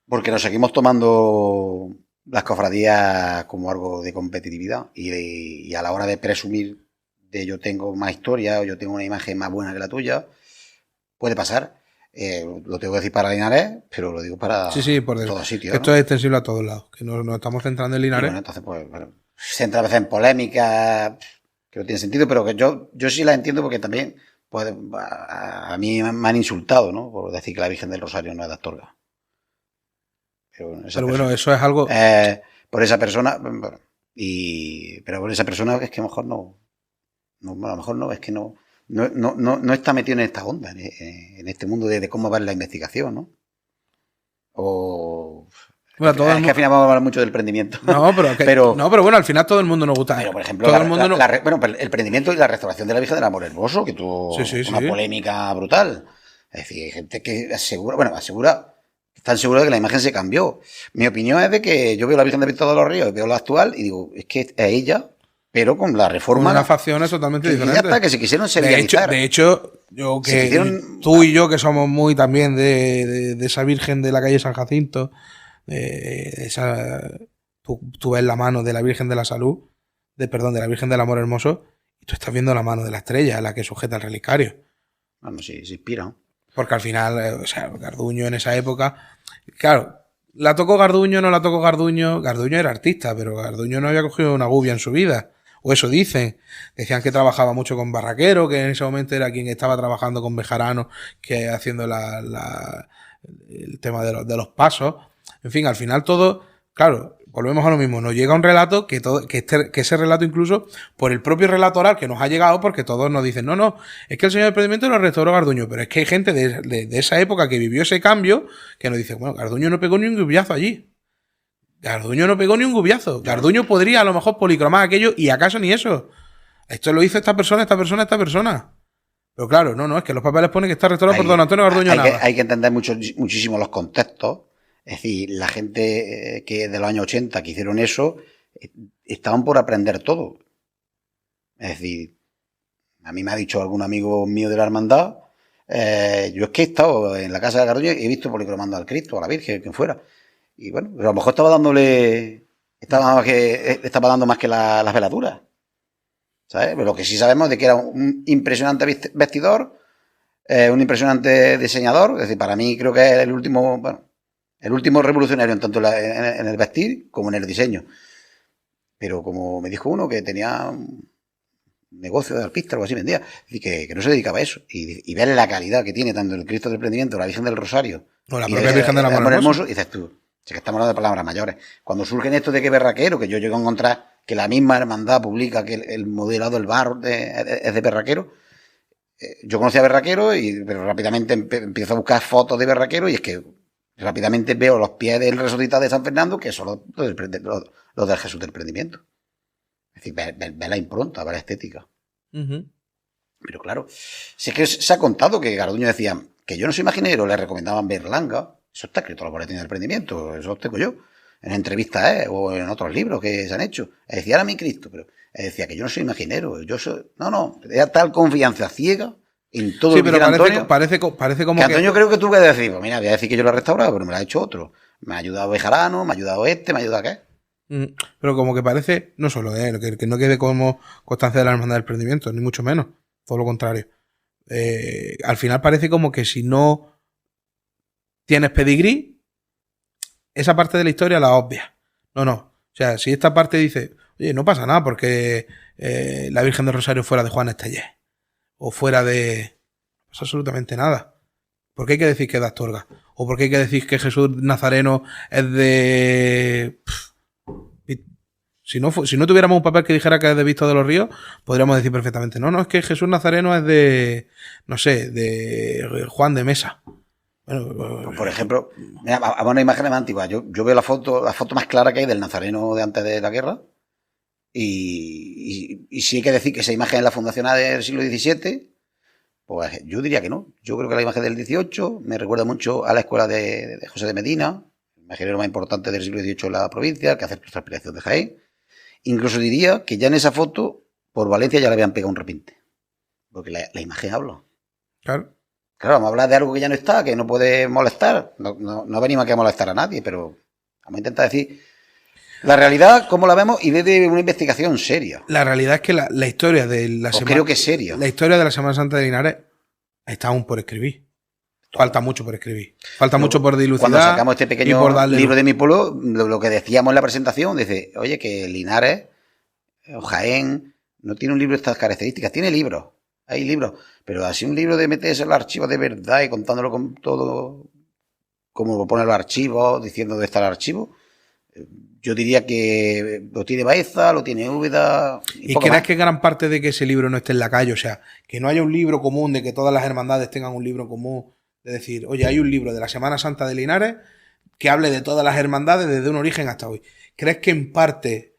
nos seguimos tomando las cofradías como algo de competitividad y a la hora de presumir de yo tengo más historia o yo tengo una imagen más buena que la tuya, puede pasar. Lo tengo que decir para Linares, pero lo digo para todos sitios. Esto es extensible a todos lados, que nos estamos centrando en Linares. Y bueno, entonces, pues, se entra a veces en polémicas que no tiene sentido, pero que yo sí las entiendo porque también a mí me han insultado, ¿no? Por decir que la Virgen del Rosario no es de Astorga. Pero bueno, eso es algo... por esa persona... pero por esa persona es que a lo mejor a lo mejor no, es que no está metido en esta onda, en este mundo de cómo va la investigación, ¿no? Bueno, que al final vamos a hablar mucho del prendimiento. Pero bueno, al final todo el mundo nos gusta. Pero, por ejemplo, el prendimiento y la restauración de la Virgen del Amor Hermoso, que tuvo una polémica brutal. Es decir, hay gente que están seguros de que la imagen se cambió. Mi opinión es de que yo veo la Virgen de Víctor de los Ríos, veo la actual y digo, es que es ella, pero con la reforma. Una facción es totalmente diferente. Ya está, que se quisieron serializar. De hecho, tú y yo, que somos muy también de esa Virgen de la calle San Jacinto, tú ves la mano de la Virgen de la Salud, de la Virgen del Amor Hermoso, y tú estás viendo la mano de la estrella, la que sujeta el relicario. Vamos, sí, se inspira. Porque al final, Garduño en esa época, claro, la tocó Garduño, no la tocó Garduño. Garduño era artista, pero Garduño no había cogido una gubia en su vida. O eso dicen. Decían que trabajaba mucho con Barraquero, que en ese momento era quien estaba trabajando con Bejarano, que haciendo el tema de los pasos. En fin, al final todo, claro, volvemos a lo mismo. Nos llega un relato que ese relato incluso por el propio relato oral que nos ha llegado, porque todos nos dicen, no, es que el Señor del Prendimiento lo restauró Garduño, pero es que hay gente de esa época que vivió ese cambio que nos dice, bueno, Garduño no pegó ni un gubiazo allí. Garduño no pegó ni un gubiazo. Garduño podría a lo mejor policromar aquello y acaso ni eso. Esto lo hizo esta persona. Pero claro, es que los papeles ponen que está restaurado por don Antonio Garduño Nava. Hay que entender muchísimo los contextos. Es decir, la gente que de los años 80 que hicieron eso estaban por aprender todo. Es decir, a mí me ha dicho algún amigo mío de la hermandad, yo es que he estado en la casa de Garduño y he visto policromando al Cristo, a la Virgen, quien fuera. Y bueno, a lo mejor estaba dando más que las veladuras. ¿Sabes? Pero lo que sí sabemos de que era un impresionante vestidor, un impresionante diseñador. Es decir, para mí creo que es el último revolucionario en tanto en el vestir como en el diseño. Pero como me dijo uno que tenía un negocio de alpista o algo así, vendía, y que no se dedicaba a eso. Y ver la calidad que tiene tanto el Cristo del Prendimiento, la Virgen del Rosario, o la propia Virgen del Amor Hermoso. Y dices tú, si que estamos hablando de palabras mayores. Cuando surgen esto de que Berraquero, que yo llego a encontrar que la misma hermandad publica que el modelado del bar es de Berraquero. Yo conocía a Berraquero, pero rápidamente empiezo a buscar fotos de Berraquero y es que rápidamente veo los pies del resucitado de San Fernando, que son los del Jesús del Prendimiento. Es decir, ver la impronta, ver la estética. Ujú. Pero claro, si es que se ha contado que Garduño decía que yo no soy imaginero, le recomendaban Berlanga. Eso está escrito en los boletines del emprendimiento, eso lo tengo yo. En entrevistas o en otros libros que se han hecho. Él decía, ahora mi Cristo, pero él decía que yo no soy imaginero, yo soy... No, era tal confianza ciega en todo Sí, lo que pero hiciera Antonio. parece como Que Antonio creo que tuve que decir, pues mira, voy a decir que yo lo he restaurado, pero me lo ha hecho otro. Me ha ayudado Bejarano, me ha ayudado me ha ayudado qué. Pero como que parece, no solo que no quede como constancia de la hermandad del emprendimiento, ni mucho menos, todo lo contrario. Al final parece como que si no tienes pedigrí, esa parte de la historia la obvia. No. O sea, si esta parte dice, oye, no pasa nada porque la Virgen del Rosario fuera de Juan Estellés o fuera de... No pasa absolutamente nada. ¿Por qué hay que decir que es de Astorga? ¿O por qué hay que decir que Jesús Nazareno es de... Si no tuviéramos un papel que dijera que es de Visto de los Ríos, podríamos decir perfectamente, no, es que Jesús Nazareno es de, no sé, de Juan de Mesa. Bueno, pues por ejemplo, mira, a una imagen más antigua. Yo veo la foto más clara que hay del Nazareno de antes de la guerra. Y si hay que decir que esa imagen es la fundacional del siglo XVII, pues yo diría que no. Yo creo que la imagen del XVIII me recuerda mucho a la escuela de José de Medina, el imaginero más importante del siglo XVIII en la provincia, el que hace transpiración de Jaén. Incluso diría que ya en esa foto, por Valencia ya le habían pegado un repinte. Porque la imagen habla. Claro. Claro, vamos a hablar de algo que ya no está, que no puede molestar. No venimos aquí a molestar a nadie, pero vamos a intentar decir la realidad, cómo la vemos, y desde una investigación seria. La realidad es que la historia de la Semana... creo que es seria. La historia de la Semana Santa de Linares está aún por escribir. Falta mucho por escribir. Falta mucho por dilucidar. Cuando sacamos este pequeño libro de mi pueblo, lo que decíamos en la presentación, dice, oye, que Linares o Jaén no tiene un libro de estas características, tiene libros, hay libros, pero así un libro de meterse en los archivos de verdad y contándolo con todo, como lo pone los archivos, diciendo dónde está el archivo, yo diría que lo tiene Baeza, lo tiene Úbeda... ¿Y crees que gran parte de que ese libro no esté en la calle? O sea, que no haya un libro común, de que todas las hermandades tengan un libro común, de decir, oye, hay un libro de la Semana Santa de Linares que hable de todas las hermandades desde un origen hasta hoy. ¿Crees que en parte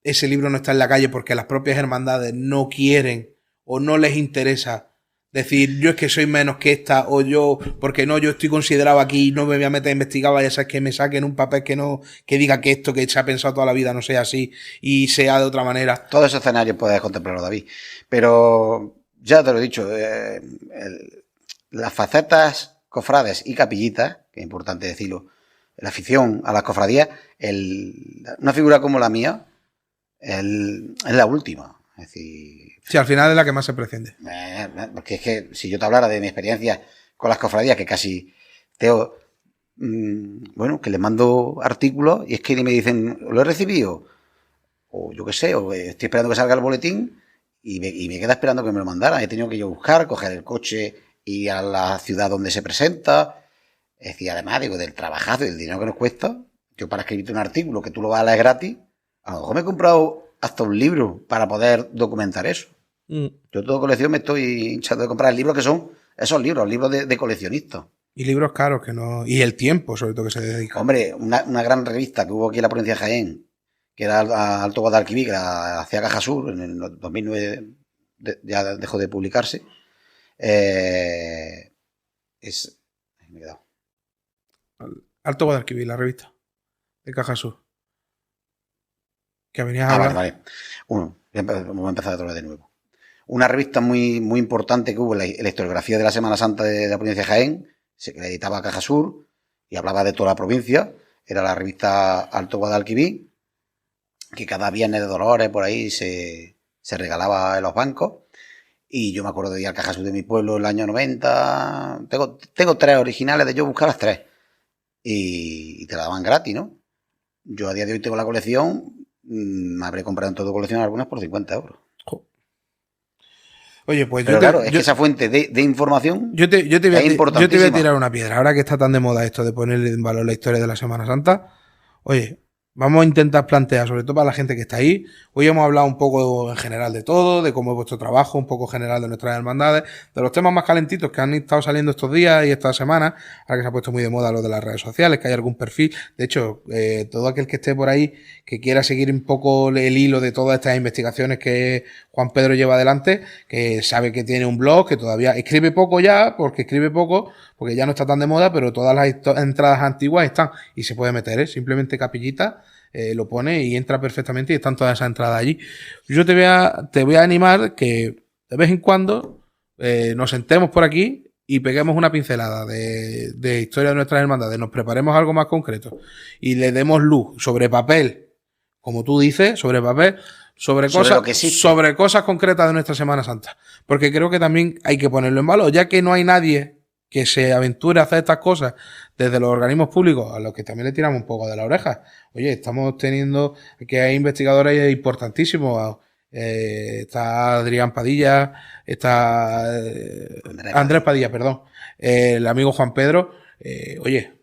ese libro no está en la calle porque las propias hermandades no quieren o no les interesa decir, yo es que soy menos que esta, o yo, porque no, yo estoy considerado aquí, no me voy a meter a investigar, vaya a ser que me saquen un papel que diga que esto que se ha pensado toda la vida no sea así y sea de otra manera? Todos esos escenarios puedes contemplarlo, David. Pero ya te lo he dicho, las facetas cofrades y capillitas, que es importante decirlo, la afición a las cofradías, una figura como la mía es la última. Es decir... Sí, al final es la que más se prescinde. Porque es que si yo te hablara de mi experiencia con las cofradías, que casi tengo... bueno, que les mando artículos y es que me dicen, ¿lo he recibido? O yo qué sé, o estoy esperando que salga el boletín y me queda esperando que me lo mandaran. He tenido que yo buscar, coger el coche, ir a la ciudad donde se presenta. Es decir, además, digo, del trabajazo y del dinero que nos cuesta, yo para escribirte un artículo que tú lo vas a leer gratis, a lo mejor me he comprado hasta un libro para poder documentar eso. Yo toda colección me estoy hinchando de comprar libros que son esos libros de coleccionistas. Y libros caros que no... Y el tiempo, sobre todo, que se dedica. Hombre, una gran revista que hubo aquí en la provincia de Jaén, que era Alto Guadalquivir, que la hacía Caja Sur, en el 2009 ya dejó de publicarse. Me he quedado. Alto Guadalquivir, la revista de Caja Sur. Que venías a hablar. Vale. Vamos a empezar otra vez de nuevo. Una revista muy, muy importante que hubo en la historiografía de la Semana Santa de la provincia de Jaén, se editaba Caja Sur y hablaba de toda la provincia, era la revista Alto Guadalquivir, que cada viernes de Dolores por ahí se regalaba en los bancos, y yo me acuerdo de ir al Caja Sur de mi pueblo en el año 90, tengo 3 originales de yo buscar las 3, y te la daban gratis, ¿no? Yo a día de hoy tengo la colección, me habré comprado en todo colección algunas por 50 euros. Oye, pues pero claro, es que esa fuente de información yo te voy a tirar una piedra. Ahora que está tan de moda esto de poner en valor la historia de la Semana Santa, oye, Vamos a intentar plantear, sobre todo para la gente que está ahí. Hoy hemos hablado un poco en general de todo, de cómo es vuestro trabajo, un poco general de nuestras hermandades, de los temas más calentitos que han estado saliendo estos días y estas semanas, ahora que se ha puesto muy de moda lo de las redes sociales, que hay algún perfil. De hecho, todo aquel que esté por ahí, que quiera seguir un poco el hilo de todas estas investigaciones que Juan Pedro lleva adelante, que sabe que tiene un blog, que todavía escribe poco ya, porque ya no está tan de moda, pero todas las entradas antiguas están y se puede meter, simplemente Capillita, lo pone y entra perfectamente y están todas esas entradas allí. Yo te voy a animar que de vez en cuando nos sentemos por aquí y peguemos una pincelada de historia de nuestras hermandades, nos preparemos algo más concreto y le demos luz sobre papel, como tú dices, sobre papel, sobre cosas concretas de nuestra Semana Santa. Porque creo que también hay que ponerlo en valor, ya que no hay nadie que se aventure a hacer estas cosas desde los organismos públicos, a los que también le tiramos un poco de la oreja. Oye, estamos teniendo que hay investigadores importantísimos. Está Adrián Padilla, está Andrés Padilla, perdón. El amigo Juan Pedro. Oye,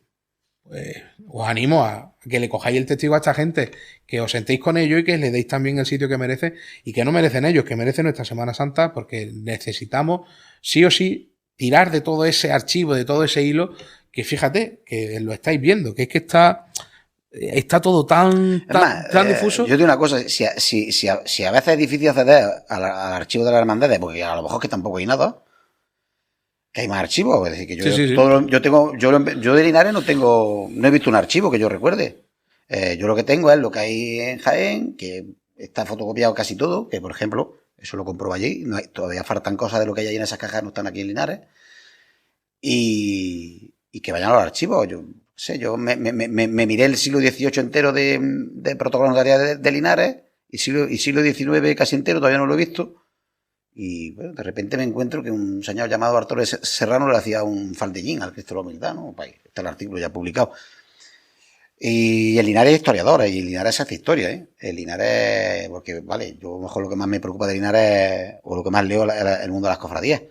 os animo a que le cojáis el testigo a esta gente, que os sentéis con ellos y que le deis también el sitio que merece y que no merecen ellos, que merece nuestra Semana Santa, porque necesitamos sí o sí tirar de todo ese archivo, de todo ese hilo, que fíjate, que lo estáis viendo, que es que está todo tan difuso. Yo digo una cosa, si a veces es difícil acceder al archivo de las hermandades, porque a lo mejor que tampoco hay nada, que hay más archivos, es decir, que yo de Linares no he visto un archivo que yo recuerde. Yo lo que tengo es lo que hay en Jaén, que está fotocopiado casi todo, que por ejemplo, eso lo compruebo allí, todavía faltan cosas de lo que hay ahí en esas cajas, no están aquí en Linares, y que vayan a los archivos. Yo me miré el siglo XVIII entero de protocolo notarial de Linares, y siglo XIX casi entero, todavía no lo he visto, y bueno, de repente me encuentro que un señor llamado Bartolo Serrano le hacía un faldellín al Cristo de la Humildad, ¿no? Está el artículo ya publicado. Y el Linares es historiador, y el Linares hace historia, ¿eh? El Linares, porque, vale, yo mejor lo que más me preocupa de Linares, o lo que más leo, es el mundo de las cofradías.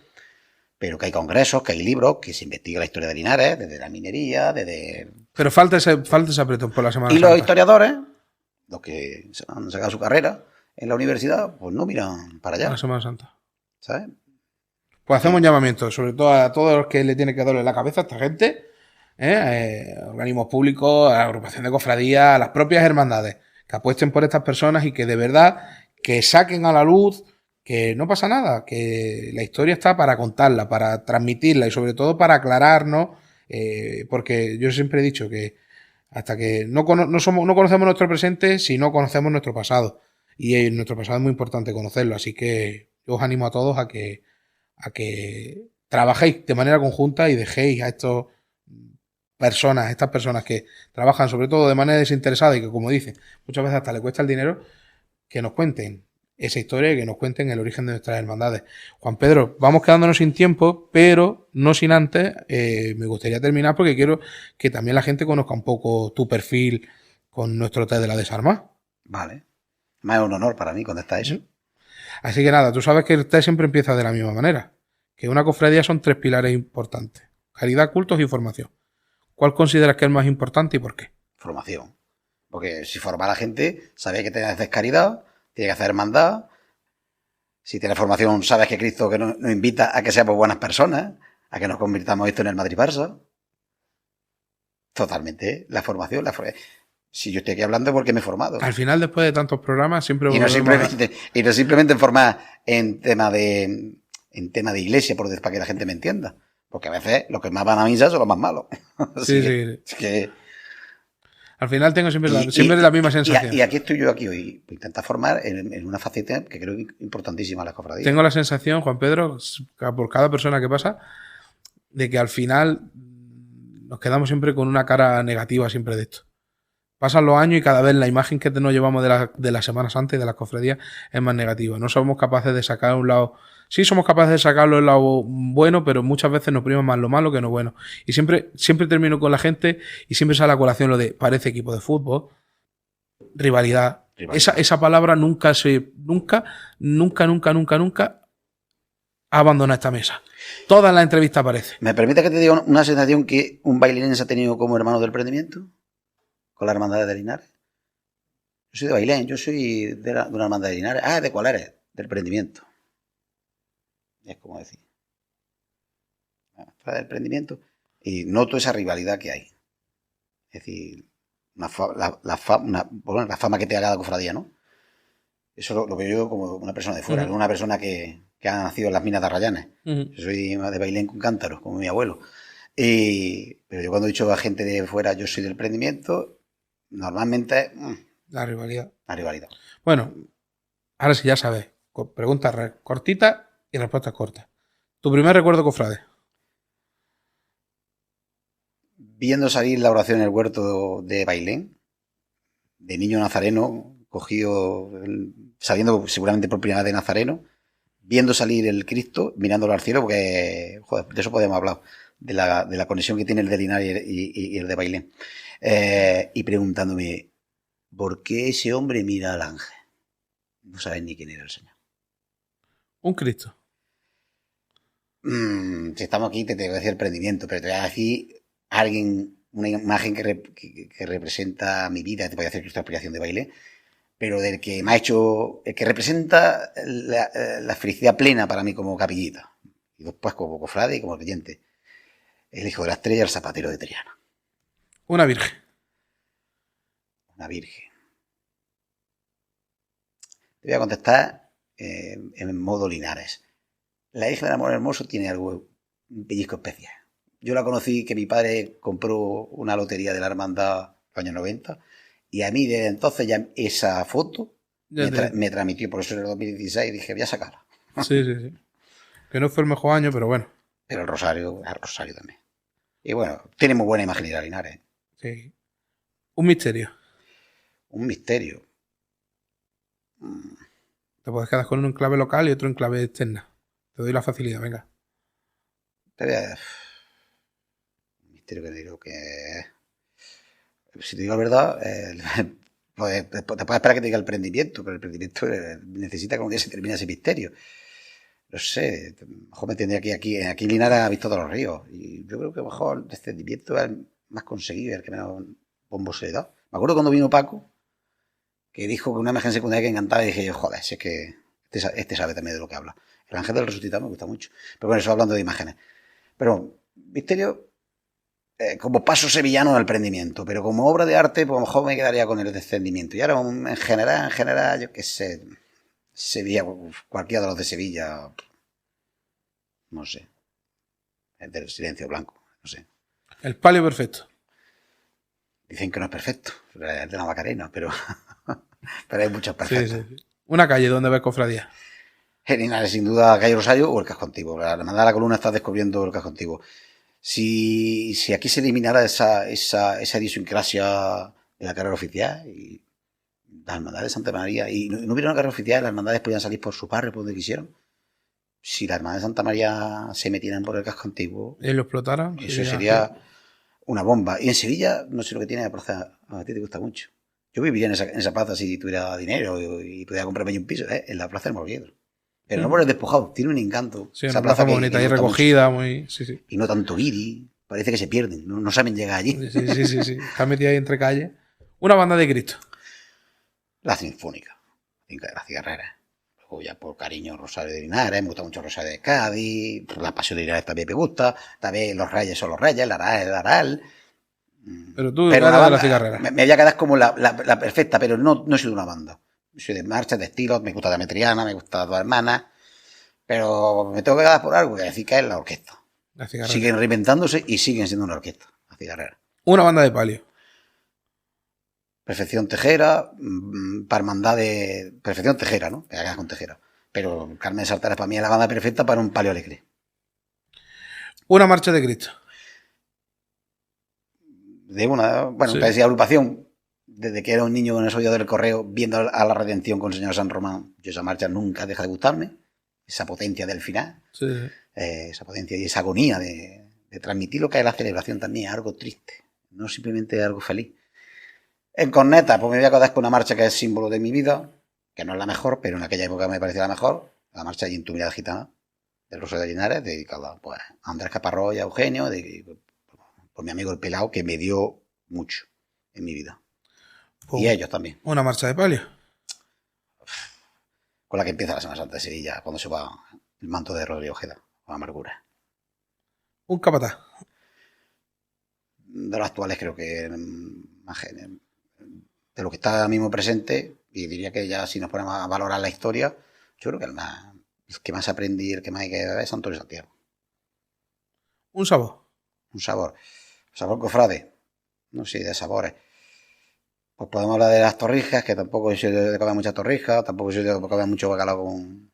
Pero que hay congresos, que hay libros, que se investiga la historia de Linares, desde la minería, desde... Pero falta ese apretón por la Semana Santa. Y los historiadores, los que han sacado su carrera en la universidad, pues no miran para allá. La Semana Santa. ¿Sabes? Pues hacemos un llamamiento, sobre todo a todos los que le tiene que darle la cabeza a esta gente, organismos públicos, a la agrupación de cofradías, a las propias hermandades, que apuesten por estas personas y que de verdad que saquen a la luz que no pasa nada, que la historia está para contarla, para transmitirla y sobre todo para aclararnos, porque yo siempre he dicho que hasta que no conocemos nuestro presente si no conocemos nuestro pasado, y nuestro pasado es muy importante conocerlo, así que yo os animo a todos a que trabajéis de manera conjunta y dejéis a estas personas que trabajan sobre todo de manera desinteresada y que, como dicen, muchas veces hasta le cuesta el dinero, que nos cuenten esa historia y que nos cuenten el origen de nuestras hermandades. Juan Pedro, vamos quedándonos sin tiempo, pero no sin antes, me gustaría terminar porque quiero que también la gente conozca un poco tu perfil con nuestro test de la desarma. Vale. Más es un honor para mí contestar eso. Así que nada, tú sabes que el test siempre empieza de la misma manera, que una cofradía son 3 pilares importantes: caridad, cultos y formación. ¿Cuál consideras que es el más importante y por qué? Formación. Porque si forma a la gente, sabes que tienes que hacer caridad, tienes que hacer hermandad. Si tienes formación, sabes que Cristo que nos invita a que seamos buenas personas, a que nos convirtamos esto en el Madrid-Barça. Totalmente. La formación. Si yo estoy aquí hablando es porque me he formado. Al final, después de tantos programas, siempre... Y no simplemente formar en tema de iglesia, para que la gente me entienda. Porque a veces los que más van a misa son los más malos. Sí. Es que... Al final tengo siempre la misma sensación. Y aquí estoy yo hoy, para intentar formar en una faceta que creo importantísima la cofradía. Tengo la sensación, Juan Pedro, por cada persona que pasa, de que al final nos quedamos siempre con una cara negativa siempre de esto. Pasan los años y cada vez la imagen que nos llevamos de la Semana Santa y de las cofradías es más negativa. No somos capaces de sacar un lado... Sí somos capaces de sacarlo el lado bueno, pero muchas veces nos prima más lo malo que lo bueno. Y siempre termino con la gente y siempre sale a colación lo de parece equipo de fútbol, rivalidad. Esa palabra nunca ha abandonado esta mesa. Todas las entrevistas aparece. ¿Me permite que te diga una sensación que un bailarín se ha tenido como hermano del emprendimiento? Con la hermandad de Linares. Yo soy de Bailén, yo soy de una hermandad de Linares. Ah, ¿de cuál eres? Del Prendimiento. Es como decir. Del Prendimiento. Y noto esa rivalidad que hay. Es decir, la fama que te haga la cofradía, ¿no? Eso lo veo yo como una persona de fuera, no una persona que ha nacido en las minas de Arrayanes. Yo soy de Bailén con cántaros, como mi abuelo. Pero yo cuando he dicho a gente de fuera, yo soy del Prendimiento, normalmente... La rivalidad. La rivalidad. Bueno, ahora sí ya sabes. Preguntas cortitas y respuestas cortas. ¿Tu primer recuerdo, cofrade? Viendo salir la oración en el huerto de Bailén, de niño nazareno, cogido, saliendo seguramente por primera vez de nazareno, viendo salir el Cristo, mirándolo al cielo, porque, joder, de eso podemos hablar, de la conexión que tiene el de Linares y el de Bailén. Y preguntándome, ¿por qué ese hombre mira al ángel? No sabes ni quién era el Señor. Un Cristo. Si estamos aquí, te voy a decir el prendimiento, pero te voy a decir alguien, una imagen que representa mi vida, te voy a hacer esta explicación de baile, pero del que me ha hecho, el que representa la felicidad plena para mí como capillita, y después como cofrade y como creyente, el hijo de la estrella, el zapatero de Triana. Una virgen. Una virgen. Te voy a contestar en modo Linares. La Virgen del Amor Hermoso tiene algo, un pellizco especial. Yo la conocí que mi padre compró una lotería de la hermandad en los años 90 y a mí desde entonces ya esa foto me transmitió, por eso en el 2016 dije, voy a sacarla. Sí. Que no fue el mejor año, pero bueno. Pero el Rosario también. Y bueno, tiene muy buena imaginidad Linares. Sí. Un misterio. Un misterio. Te puedes quedar con uno en clave local y otro en clave externa. Te doy la facilidad, venga. Un misterio que digo que... Si te digo la verdad, pues, te puedes esperar que te diga el prendimiento, pero el prendimiento necesita como que se termine ese misterio. No sé, a lo mejor me tendría que aquí en Linares ha visto todos los ríos. Y yo creo que a lo mejor el descendimiento es el más conseguido, el que menos bombo se le da. Me acuerdo cuando vino Paco, que dijo que una imagen secundaria que encantaba y dije yo, joder, si es que este sabe también de lo que habla. El ángel del resucitado me gusta mucho. Pero bueno, eso hablando de imágenes. Pero, misterio, como paso sevillano del prendimiento, pero como obra de arte, pues a lo mejor me quedaría con el descendimiento. Y ahora, en general, yo qué sé, Sevilla, cualquiera de los de Sevilla, no sé, el del silencio blanco, no sé. El palio perfecto. Dicen que no es perfecto, es de la Macarena, pero hay muchos perfectos. Sí. Una calle donde ves cofradía. En Linares, sin duda, calle Rosario o el Casco Antiguo. La Hermandad de la Columna está descubriendo el Casco Antiguo. Si aquí se eliminara esa idiosincrasia de la carrera oficial y la Hermandad de Santa María, y no hubiera una carrera oficial, las hermandades podían salir por su barrio, por donde quisieran. Si la Hermandad de Santa María se metieran por el Casco Antiguo, y lo explotaran, eso sería una bomba. Y en Sevilla, no sé lo que tiene la plaza, a ti te gusta mucho. Yo viviría en esa plaza si tuviera dinero y pudiera comprarme un piso, en la plaza del Morguedo. Pero no por el despojado, tiene un encanto. Sí, esa plaza bonita y recogida, muy... Sí. Y no tanto guiri, parece que se pierden, no saben llegar allí. Sí. Está metida ahí entre calles. Una banda de Cristo. La Sinfónica, de la Cigarrera. Luego ya por cariño Rosario de Linares, me gusta mucho Rosario de Cádiz, la Pasión de Linares también me gusta, también los Reyes son los Reyes, la Aral es el Aral. Pero tú eres de la Cigarrera. Me voy a quedar como la perfecta, pero no he sido una banda. Soy de marchas, de estilos, me gusta Demetriana, me gusta Dos Hermanas, pero me tengo que quedar por algo, y decir que es la orquesta. La Cigarrera. Siguen reinventándose y siguen siendo una orquesta, la Cigarrera. Una banda de palio. Perfección Tejera, para hermandad de... Perfección Tejera, ¿no? Que hagas con Tejera. Pero Carmen Sartara para mí es la banda perfecta para un palio alegre. Una marcha de Cristo. De una... Bueno, te decía agrupación. Desde que era un niño con el sollo del correo, viendo a la redención con el señor San Román, yo esa marcha nunca deja de gustarme. Esa potencia del final. Sí. Esa potencia y esa agonía de transmitir lo que es la celebración también, algo triste. No simplemente algo feliz. En corneta, pues me voy a quedar con una marcha que es símbolo de mi vida, que no es la mejor, pero en aquella época me parecía la mejor, la marcha de Intumidad Gitana, del Rosario de Linares, dedicada pues, a Andrés Caparrós y a Eugenio, por mi amigo el Pelao, que me dio mucho en mi vida. Y ellos también. Una marcha de palio. Con la que empieza la Semana Santa de Sevilla, cuando se va el manto de Rodrigo Ojeda, con amargura. Un capataz. De los actuales creo que de lo que está ahora mismo presente, y diría que ya si nos ponemos a valorar la historia, yo creo que el que más aprendí, el que más hay que ver es Antonio Santiago. Un sabor. Un sabor. Sabor cofrade. No sé, de sabores. Pues podemos hablar de las torrijas, que tampoco soy de comer muchas torrijas, tampoco soy de comer mucho bacalao con...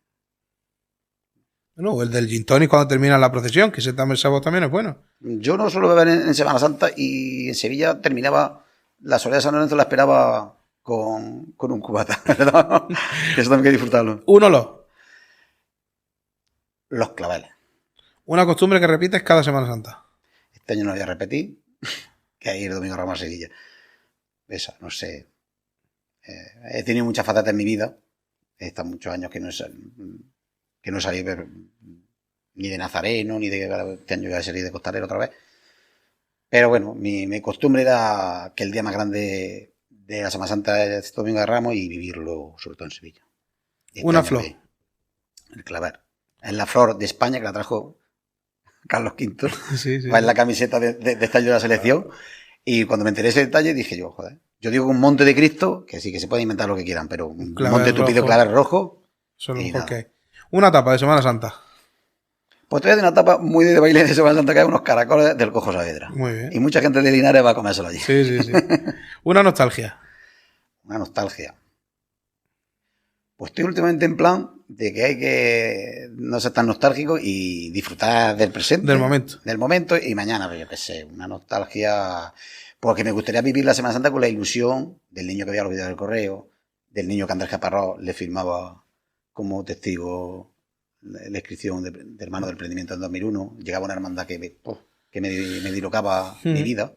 Bueno, el del gin tonic cuando termina la procesión, que ese sabor también es bueno. Yo no suelo beber en Semana Santa y en Sevilla terminaba la soledad de San Lorenzo, la esperaba con un cubata, ¿verdad? Que eso también hay que disfrutarlo. Un olor. Los claveles. Una costumbre que repites cada Semana Santa. Este año no voy a repetir, que hay el domingo Ramos a Sevilla. Esa, no sé. He tenido muchas facetas en mi vida. He estado muchos años que no he salido ni de nazareno, ni de... Este año voy a salir de costalero otra vez. Pero bueno, mi costumbre era que el día más grande de la Semana Santa es este domingo de Ramos y vivirlo sobre todo en Sevilla. Una flor. El clavel. Es la flor de España que la trajo Carlos V. Sí, sí. Va en la camiseta de este año de la selección. Y cuando me enteré de ese detalle dije yo, joder. Yo digo un monte de Cristo, que sí, que se puede inventar lo que quieran, pero un monte tupido clavel rojo. Solo porque una tapa de Semana Santa. Pues te voy a decir una tapa muy de baile de Semana Santa, que hay unos caracoles del Cojo Saavedra. Muy bien. Y mucha gente de Linares va a comérselo allí. Sí, sí, sí. Una nostalgia. Una nostalgia. Pues estoy últimamente en plan de que hay que no ser tan nostálgico y disfrutar del presente. Del momento. Del momento y mañana, pues yo qué sé, una nostalgia. Porque me gustaría vivir la Semana Santa con la ilusión del niño que veía los vídeos del correo, del niño que Andrés Caparrós le firmaba como testigo la inscripción de hermano del emprendimiento en 2001. Llegaba una hermandad que me dilocaba mi vida.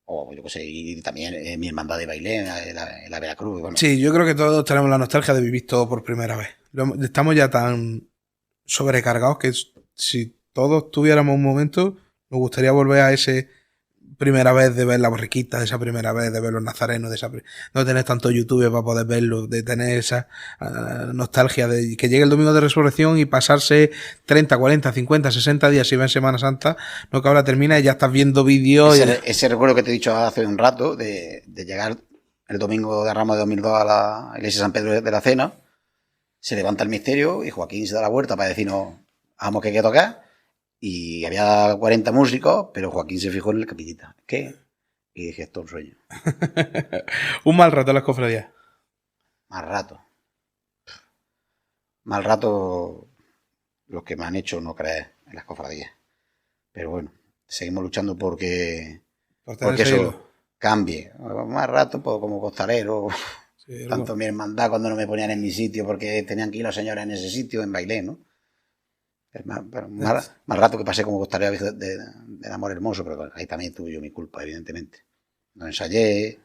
O yo qué sé, y también mi hermandad de baile en la Veracruz. Bueno. Sí, yo creo que todos tenemos la nostalgia de vivir todo por primera vez. Estamos ya tan sobrecargados que si todos tuviéramos un momento, nos gustaría volver a ese primera vez de ver la borriquita, de esa primera vez de ver los nazarenos, no tener tanto YouTube para poder verlo, de tener esa nostalgia de que llegue el domingo de resurrección y pasarse 30, 40, 50, 60 días si ven Semana Santa, no que ahora termina y ya estás viendo vídeos. Ese recuerdo que te he dicho hace un rato de llegar el domingo de Ramos de 2002 a la iglesia de San Pedro de la Cena, se levanta el misterio y Joaquín se da la vuelta para decirnos, vamos que hay que tocar. Y había 40 músicos, pero Joaquín se fijó en el capillita. ¿Qué? Y dije, esto es un sueño. Un mal rato en las cofradías. Mal rato. Mal rato los que me han hecho no creer en las cofradías. Pero bueno, seguimos luchando porque eso cambie. Mal rato pues, como costalero. Sí, tanto mi hermandad cuando no me ponían en mi sitio porque tenían que ir los señores en ese sitio, en bailé, ¿no? Más rato que pasé como costalero del amor hermoso, pero ahí también tuve yo mi culpa, evidentemente. No ensayé,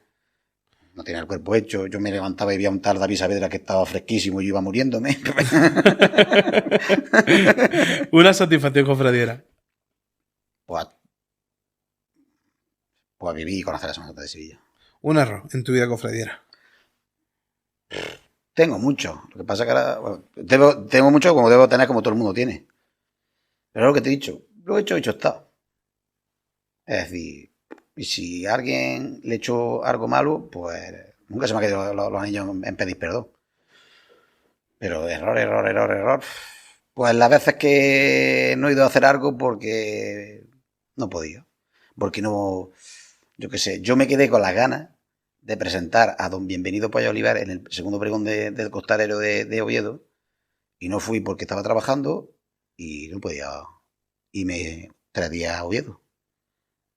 no tenía el cuerpo hecho, yo me levantaba y veía un tal David Saavedra que estaba fresquísimo y yo iba muriéndome. Una satisfacción cofradiera. Pues viví y conocer la Semana Santa de Sevilla. Un error en tu vida cofradiera. Tengo mucho. Lo que pasa es que ahora tengo mucho como debo tener, como todo el mundo tiene. Pero es lo que te he dicho. Lo hecho está. Es decir, y si a alguien le he hecho algo malo, pues nunca se me ha quedado los anillos en pedir perdón. Pero error. Pues las veces que no he ido a hacer algo porque no podía. Porque no, yo qué sé, yo me quedé con las ganas de presentar a don Bienvenido Pollo Olivar en el segundo pregón del costalero de Oviedo y no fui porque estaba trabajando y no podía irme 3 días a Oviedo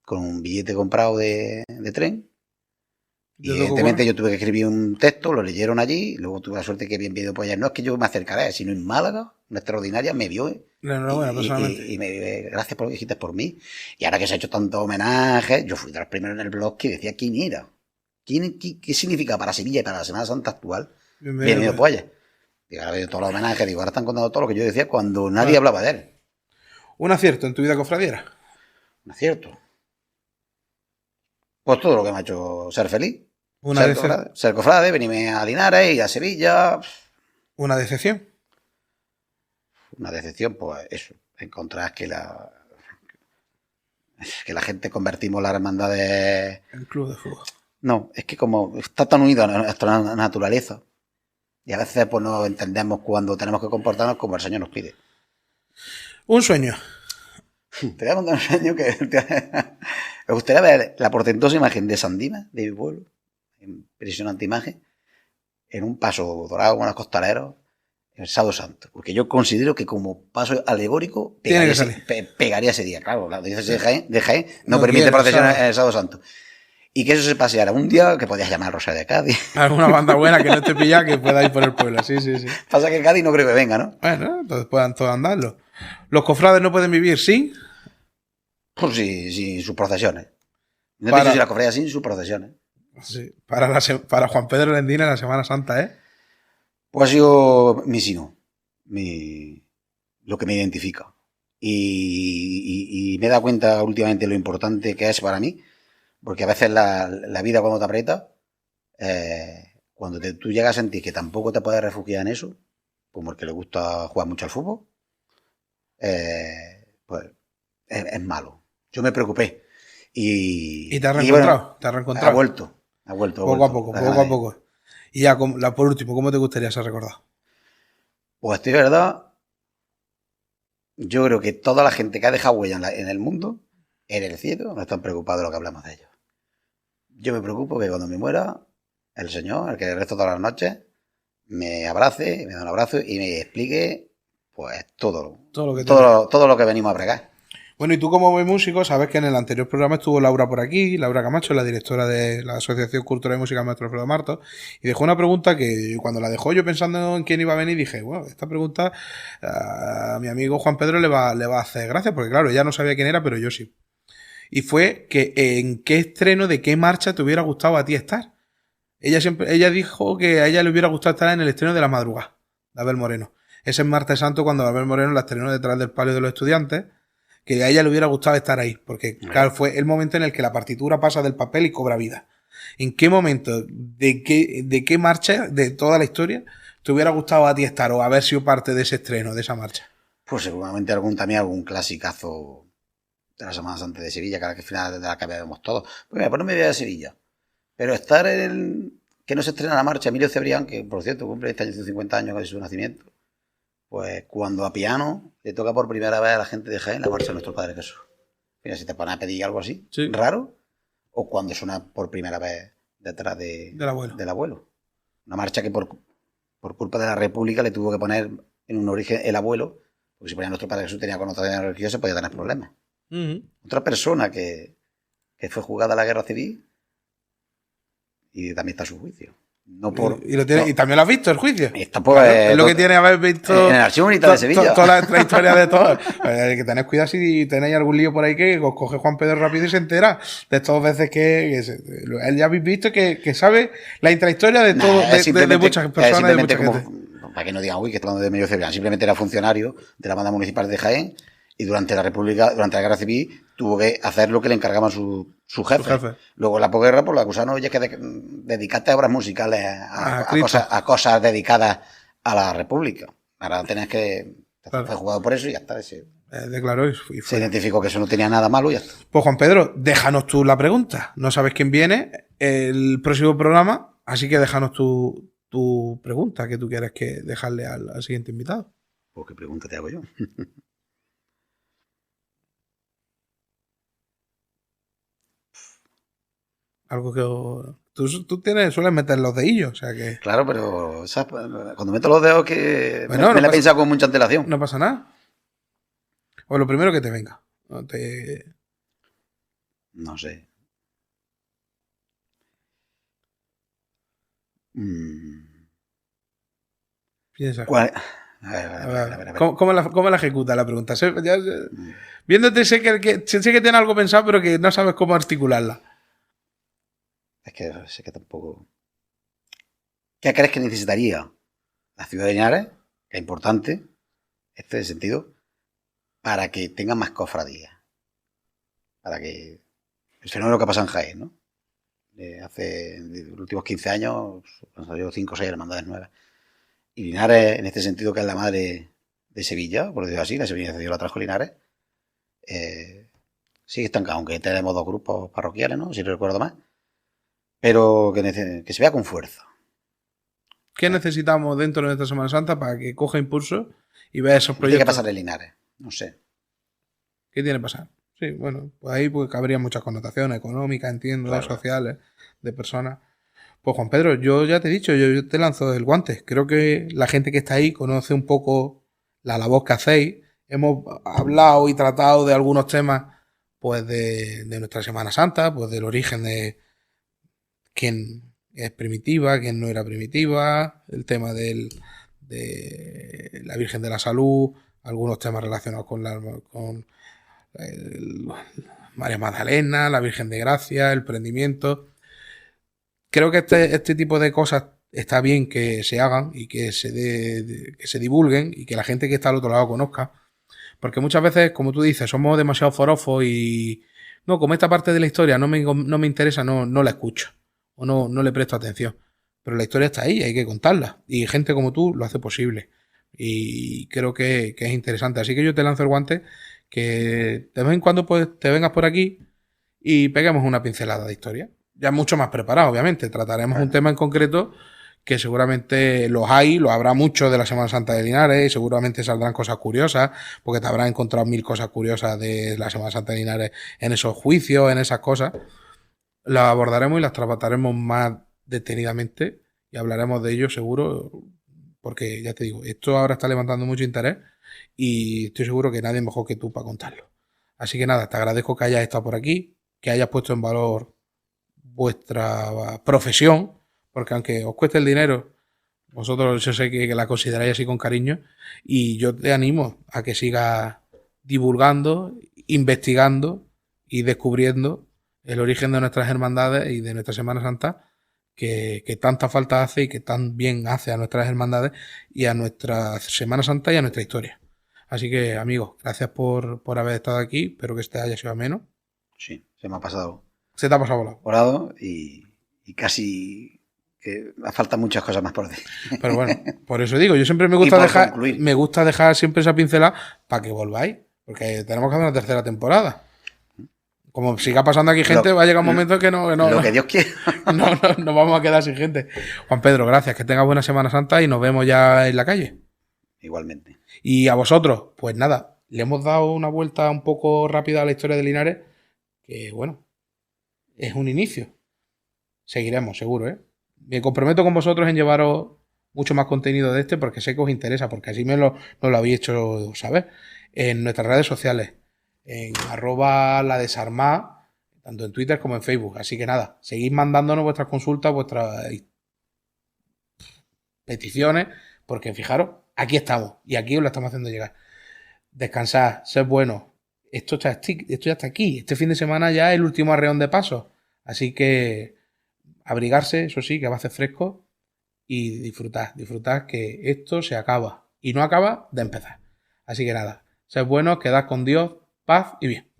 con un billete comprado de tren y evidentemente yo tuve que escribir un texto, lo leyeron allí, luego tuve la suerte que Bienvenido Pollo, no es que yo me acercara, sino en Málaga, una extraordinaria, me vio y me gracias por lo que dijiste por mí y ahora que se ha hecho tantos homenajes, yo fui de los primeros en el blog que decía quién era. ¿Qué significa para Sevilla y para la Semana Santa actual? Bienvenido Pollas. Y ahora veo todos los homenajes, digo, ahora están contando todo lo que yo decía cuando nadie hablaba de él. ¿Un acierto en tu vida cofradiera? Un acierto. Pues todo lo que me ha hecho ser feliz. Una decepción. Ser cofrade, venirme a Linares y a Sevilla. Una decepción. Una decepción, pues eso. Encontrar que la gente convertimos las hermandades. El club de fútbol. No, es que como está tan unido a nuestra naturaleza. Y a veces pues no entendemos cuando tenemos que comportarnos como el Señor nos pide. Un sueño. Te voy a contar un sueño que... Me gustaría ver la portentosa imagen de San Dimas, de mi pueblo. Impresionante imagen. En un paso dorado con los costaleros. El sábado santo. Porque yo considero que como paso alegórico pegaría ese día. Claro, la diócesis de Jaén no permite procesiones el sábado santo. Y que eso se paseara un día que podías llamar Rosario de Cádiz. Alguna banda buena que no esté pillada que pueda ir por el pueblo. Sí. Pasa que Cádiz no creo que venga, ¿no? Bueno, entonces puedan todos andarlo. ¿Los cofrades no pueden vivir sin? Pues sí, sin sus procesiones. No te digo si la cofradía sin sus procesiones. Sí, para Juan Pedro Lendina en la Semana Santa, ¿eh? Pues ha sido mi sino, lo que me identifica. Y me he dado cuenta últimamente lo importante que es para mí, porque a veces la vida cuando te aprieta, cuando tú llegas a sentir que tampoco te puedes refugiar en eso, como el que le gusta jugar mucho al fútbol, pues es malo. Yo me preocupé. ¿Y te has reencontrado? Bueno, ¿Te has reencontrado? Ha vuelto. Poco a poco. Y ya, por último, ¿cómo te gustaría ser recordado? Pues de verdad, yo creo que toda la gente que ha dejado huella en el mundo, en el cielo, no están preocupados de lo que hablamos de ellos. Yo me preocupo que cuando me muera, el Señor, el que rezo todas las noches, me abrace, me da un abrazo y me explique pues todo lo que venimos a pregar. Bueno, y tú como buen músico, sabes que en el anterior programa estuvo Laura por aquí, Laura Camacho, la directora de la Asociación Cultural y Música Maestro Alfredo Martos, y dejó una pregunta que cuando la dejó yo pensando en quién iba a venir, dije, bueno, esta pregunta a mi amigo Juan Pedro le va a hacer gracia, porque claro, ella no sabía quién era, pero yo sí. Y fue que en qué estreno de qué marcha te hubiera gustado a ti estar. Ella dijo que a ella le hubiera gustado estar en el estreno de La Madrugada, de Abel Moreno. Ese es Martes Santo cuando Abel Moreno la estrenó detrás del palio de los estudiantes, que a ella le hubiera gustado estar ahí, porque claro, fue el momento en el que la partitura pasa del papel y cobra vida. ¿En qué momento, de qué marcha, de toda la historia, te hubiera gustado a ti estar o haber sido parte de ese estreno, de esa marcha? Pues seguramente algún clasicazo de la Semana Santa de Sevilla, que al final de la que vemos todos. Pues no me voy a Sevilla, pero estar que no se estrena la marcha Emilio Cebrián, que por cierto cumple este año 150 años de su nacimiento, pues cuando a piano le toca por primera vez a la gente de Jaén la marcha de Nuestro Padre Jesús. Mira, si te pones a pedir algo así, sí, raro, o cuando suena por primera vez detrás del abuelo. Una marcha que por culpa de la República le tuvo que poner en un origen el abuelo, porque si ponía Nuestro Padre Jesús tenía connotaciones religiosas, podía tener problemas. Otra persona que fue juzgada a la guerra civil y también está a su juicio. Y también lo has visto el juicio. Está pues, es lo que tiene haber visto en el archivo militar de Sevilla. Toda la historia de todo. Hay que tener cuidado si tenéis algún lío por ahí que os coge Juan Pedro rápido y se entera de todas veces él ya habéis visto que sabe la intrahistoria de todo, de muchas personas. De mucha gente. Para que no digan, uy, que estamos de medio Cebrián. Simplemente era funcionario de la banda municipal de Jaén y durante la guerra civil tuvo que hacer lo que le encargaban su jefe. Luego en la posguerra, pues lo acusaron, oye, que dedicaste a obras musicales a cosas dedicadas a la República. Ahora tenés que... Fue jugado por eso y ya está. Declaró y se identificó que eso no tenía nada malo y ya está. Pues Juan Pedro, déjanos tú la pregunta. No sabes quién viene el próximo programa, así que déjanos tu pregunta que tú quieres dejarle al siguiente invitado. Pues qué pregunta te hago yo. Algo que tú sueles meter los dedillos, o sea que... Claro, pero cuando meto los dedos que me la he pensado con mucha antelación. No pasa nada. O lo primero que te venga. No sé. Piensa. A ver. ¿Cómo la ejecuta la pregunta? Viéndote sé que tiene algo pensado, pero que no sabes cómo articularla. Es que sé que tampoco... ¿Qué crees que necesitaría la ciudad de Linares, que es importante, este sentido, para que tenga más cofradías? Para que... Eso no es lo que pasa en Jaén, ¿no? Hace los últimos 15 años han salido 5 o 6 hermandades nuevas. Y Linares, en este sentido, que es la madre de Sevilla, por decirlo así, la Sevilla de Dios la trajo Linares, sigue estancado, aunque tenemos 2 grupos parroquiales, ¿no? Si no recuerdo más, pero que se vea con fuerza. ¿Qué necesitamos dentro de esta Semana Santa para que coja impulso y vea esos proyectos? ¿Qué pasar en Linares? No sé. ¿Qué tiene que pasar? Sí, bueno, pues ahí pues cabría muchas connotaciones económicas, entiendo, Claro. sociales, de personas. Pues Juan Pedro, yo ya te he dicho, yo te lanzo el guante. Creo que la gente que está ahí conoce un poco la labor que hacéis. Hemos hablado y tratado de algunos temas, pues de nuestra Semana Santa, pues del origen de quién es primitiva, quién no era primitiva, el tema de la Virgen de la Salud, algunos temas relacionados con María Magdalena, la Virgen de Gracia, el prendimiento. Creo que este tipo de cosas está bien que se hagan y que se divulguen y que la gente que está al otro lado conozca. Porque muchas veces, como tú dices, somos demasiado forofos y no, como esta parte de la historia no me interesa, no la escucho o no le presto atención. Pero la historia está ahí, hay que contarla. Y gente como tú lo hace posible. Y creo que es interesante. Así que yo te lanzo el guante, que de vez en cuando pues, te vengas por aquí y peguemos una pincelada de historia. Ya mucho más preparado, obviamente. Trataremos un tema en concreto que seguramente los habrá mucho de la Semana Santa de Linares y seguramente saldrán cosas curiosas, porque te habrás encontrado 1000 cosas curiosas de la Semana Santa de Linares en esos juicios, en esas cosas. Las abordaremos y las trataremos más detenidamente y hablaremos de ello seguro, porque ya te digo, esto ahora está levantando mucho interés y estoy seguro que nadie mejor que tú para contarlo. Así que nada, te agradezco que hayas estado por aquí, que hayas puesto en valor vuestra profesión, porque aunque os cueste el dinero, vosotros yo sé que la consideráis así con cariño y yo te animo a que sigas divulgando, investigando y descubriendo el origen de nuestras hermandades y de nuestra Semana Santa que tanta falta hace y que tan bien hace a nuestras hermandades y a nuestra Semana Santa y a nuestra historia. Así que, amigos, gracias por haber estado aquí. Espero que este haya sido ameno. Sí, se me ha pasado. Se te ha pasado volado. Volado y casi que faltan muchas cosas más por decir. Pero bueno, por eso digo, yo siempre me gusta dejar siempre esa pincelada para que volváis, porque tenemos que hacer una tercera temporada. Como siga pasando aquí gente, va a llegar un momento que no. Lo que Dios quiera. No vamos a quedar sin gente. Juan Pedro, gracias, que tengas buena Semana Santa y nos vemos ya en la calle. Igualmente. Y a vosotros, pues nada, le hemos dado una vuelta un poco rápida a la historia de Linares, que bueno, es un inicio. Seguiremos, seguro, ¿eh? Me comprometo con vosotros en llevaros mucho más contenido de este porque sé que os interesa, porque así nos lo habéis hecho saber en nuestras redes sociales, en @ladesarmada, tanto en Twitter como en Facebook. Así que nada, seguid mandándonos vuestras consultas, vuestras peticiones, porque fijaros, aquí estamos y aquí os lo estamos haciendo llegar. Descansad, sed buenos. Esto ya está aquí. Este fin de semana ya es el último arreón de paso. Así que abrigarse, eso sí, que va a hacer fresco y disfrutad que esto se acaba y no acaba de empezar. Así que nada, sed buenos, quedad con Dios, paz y bien.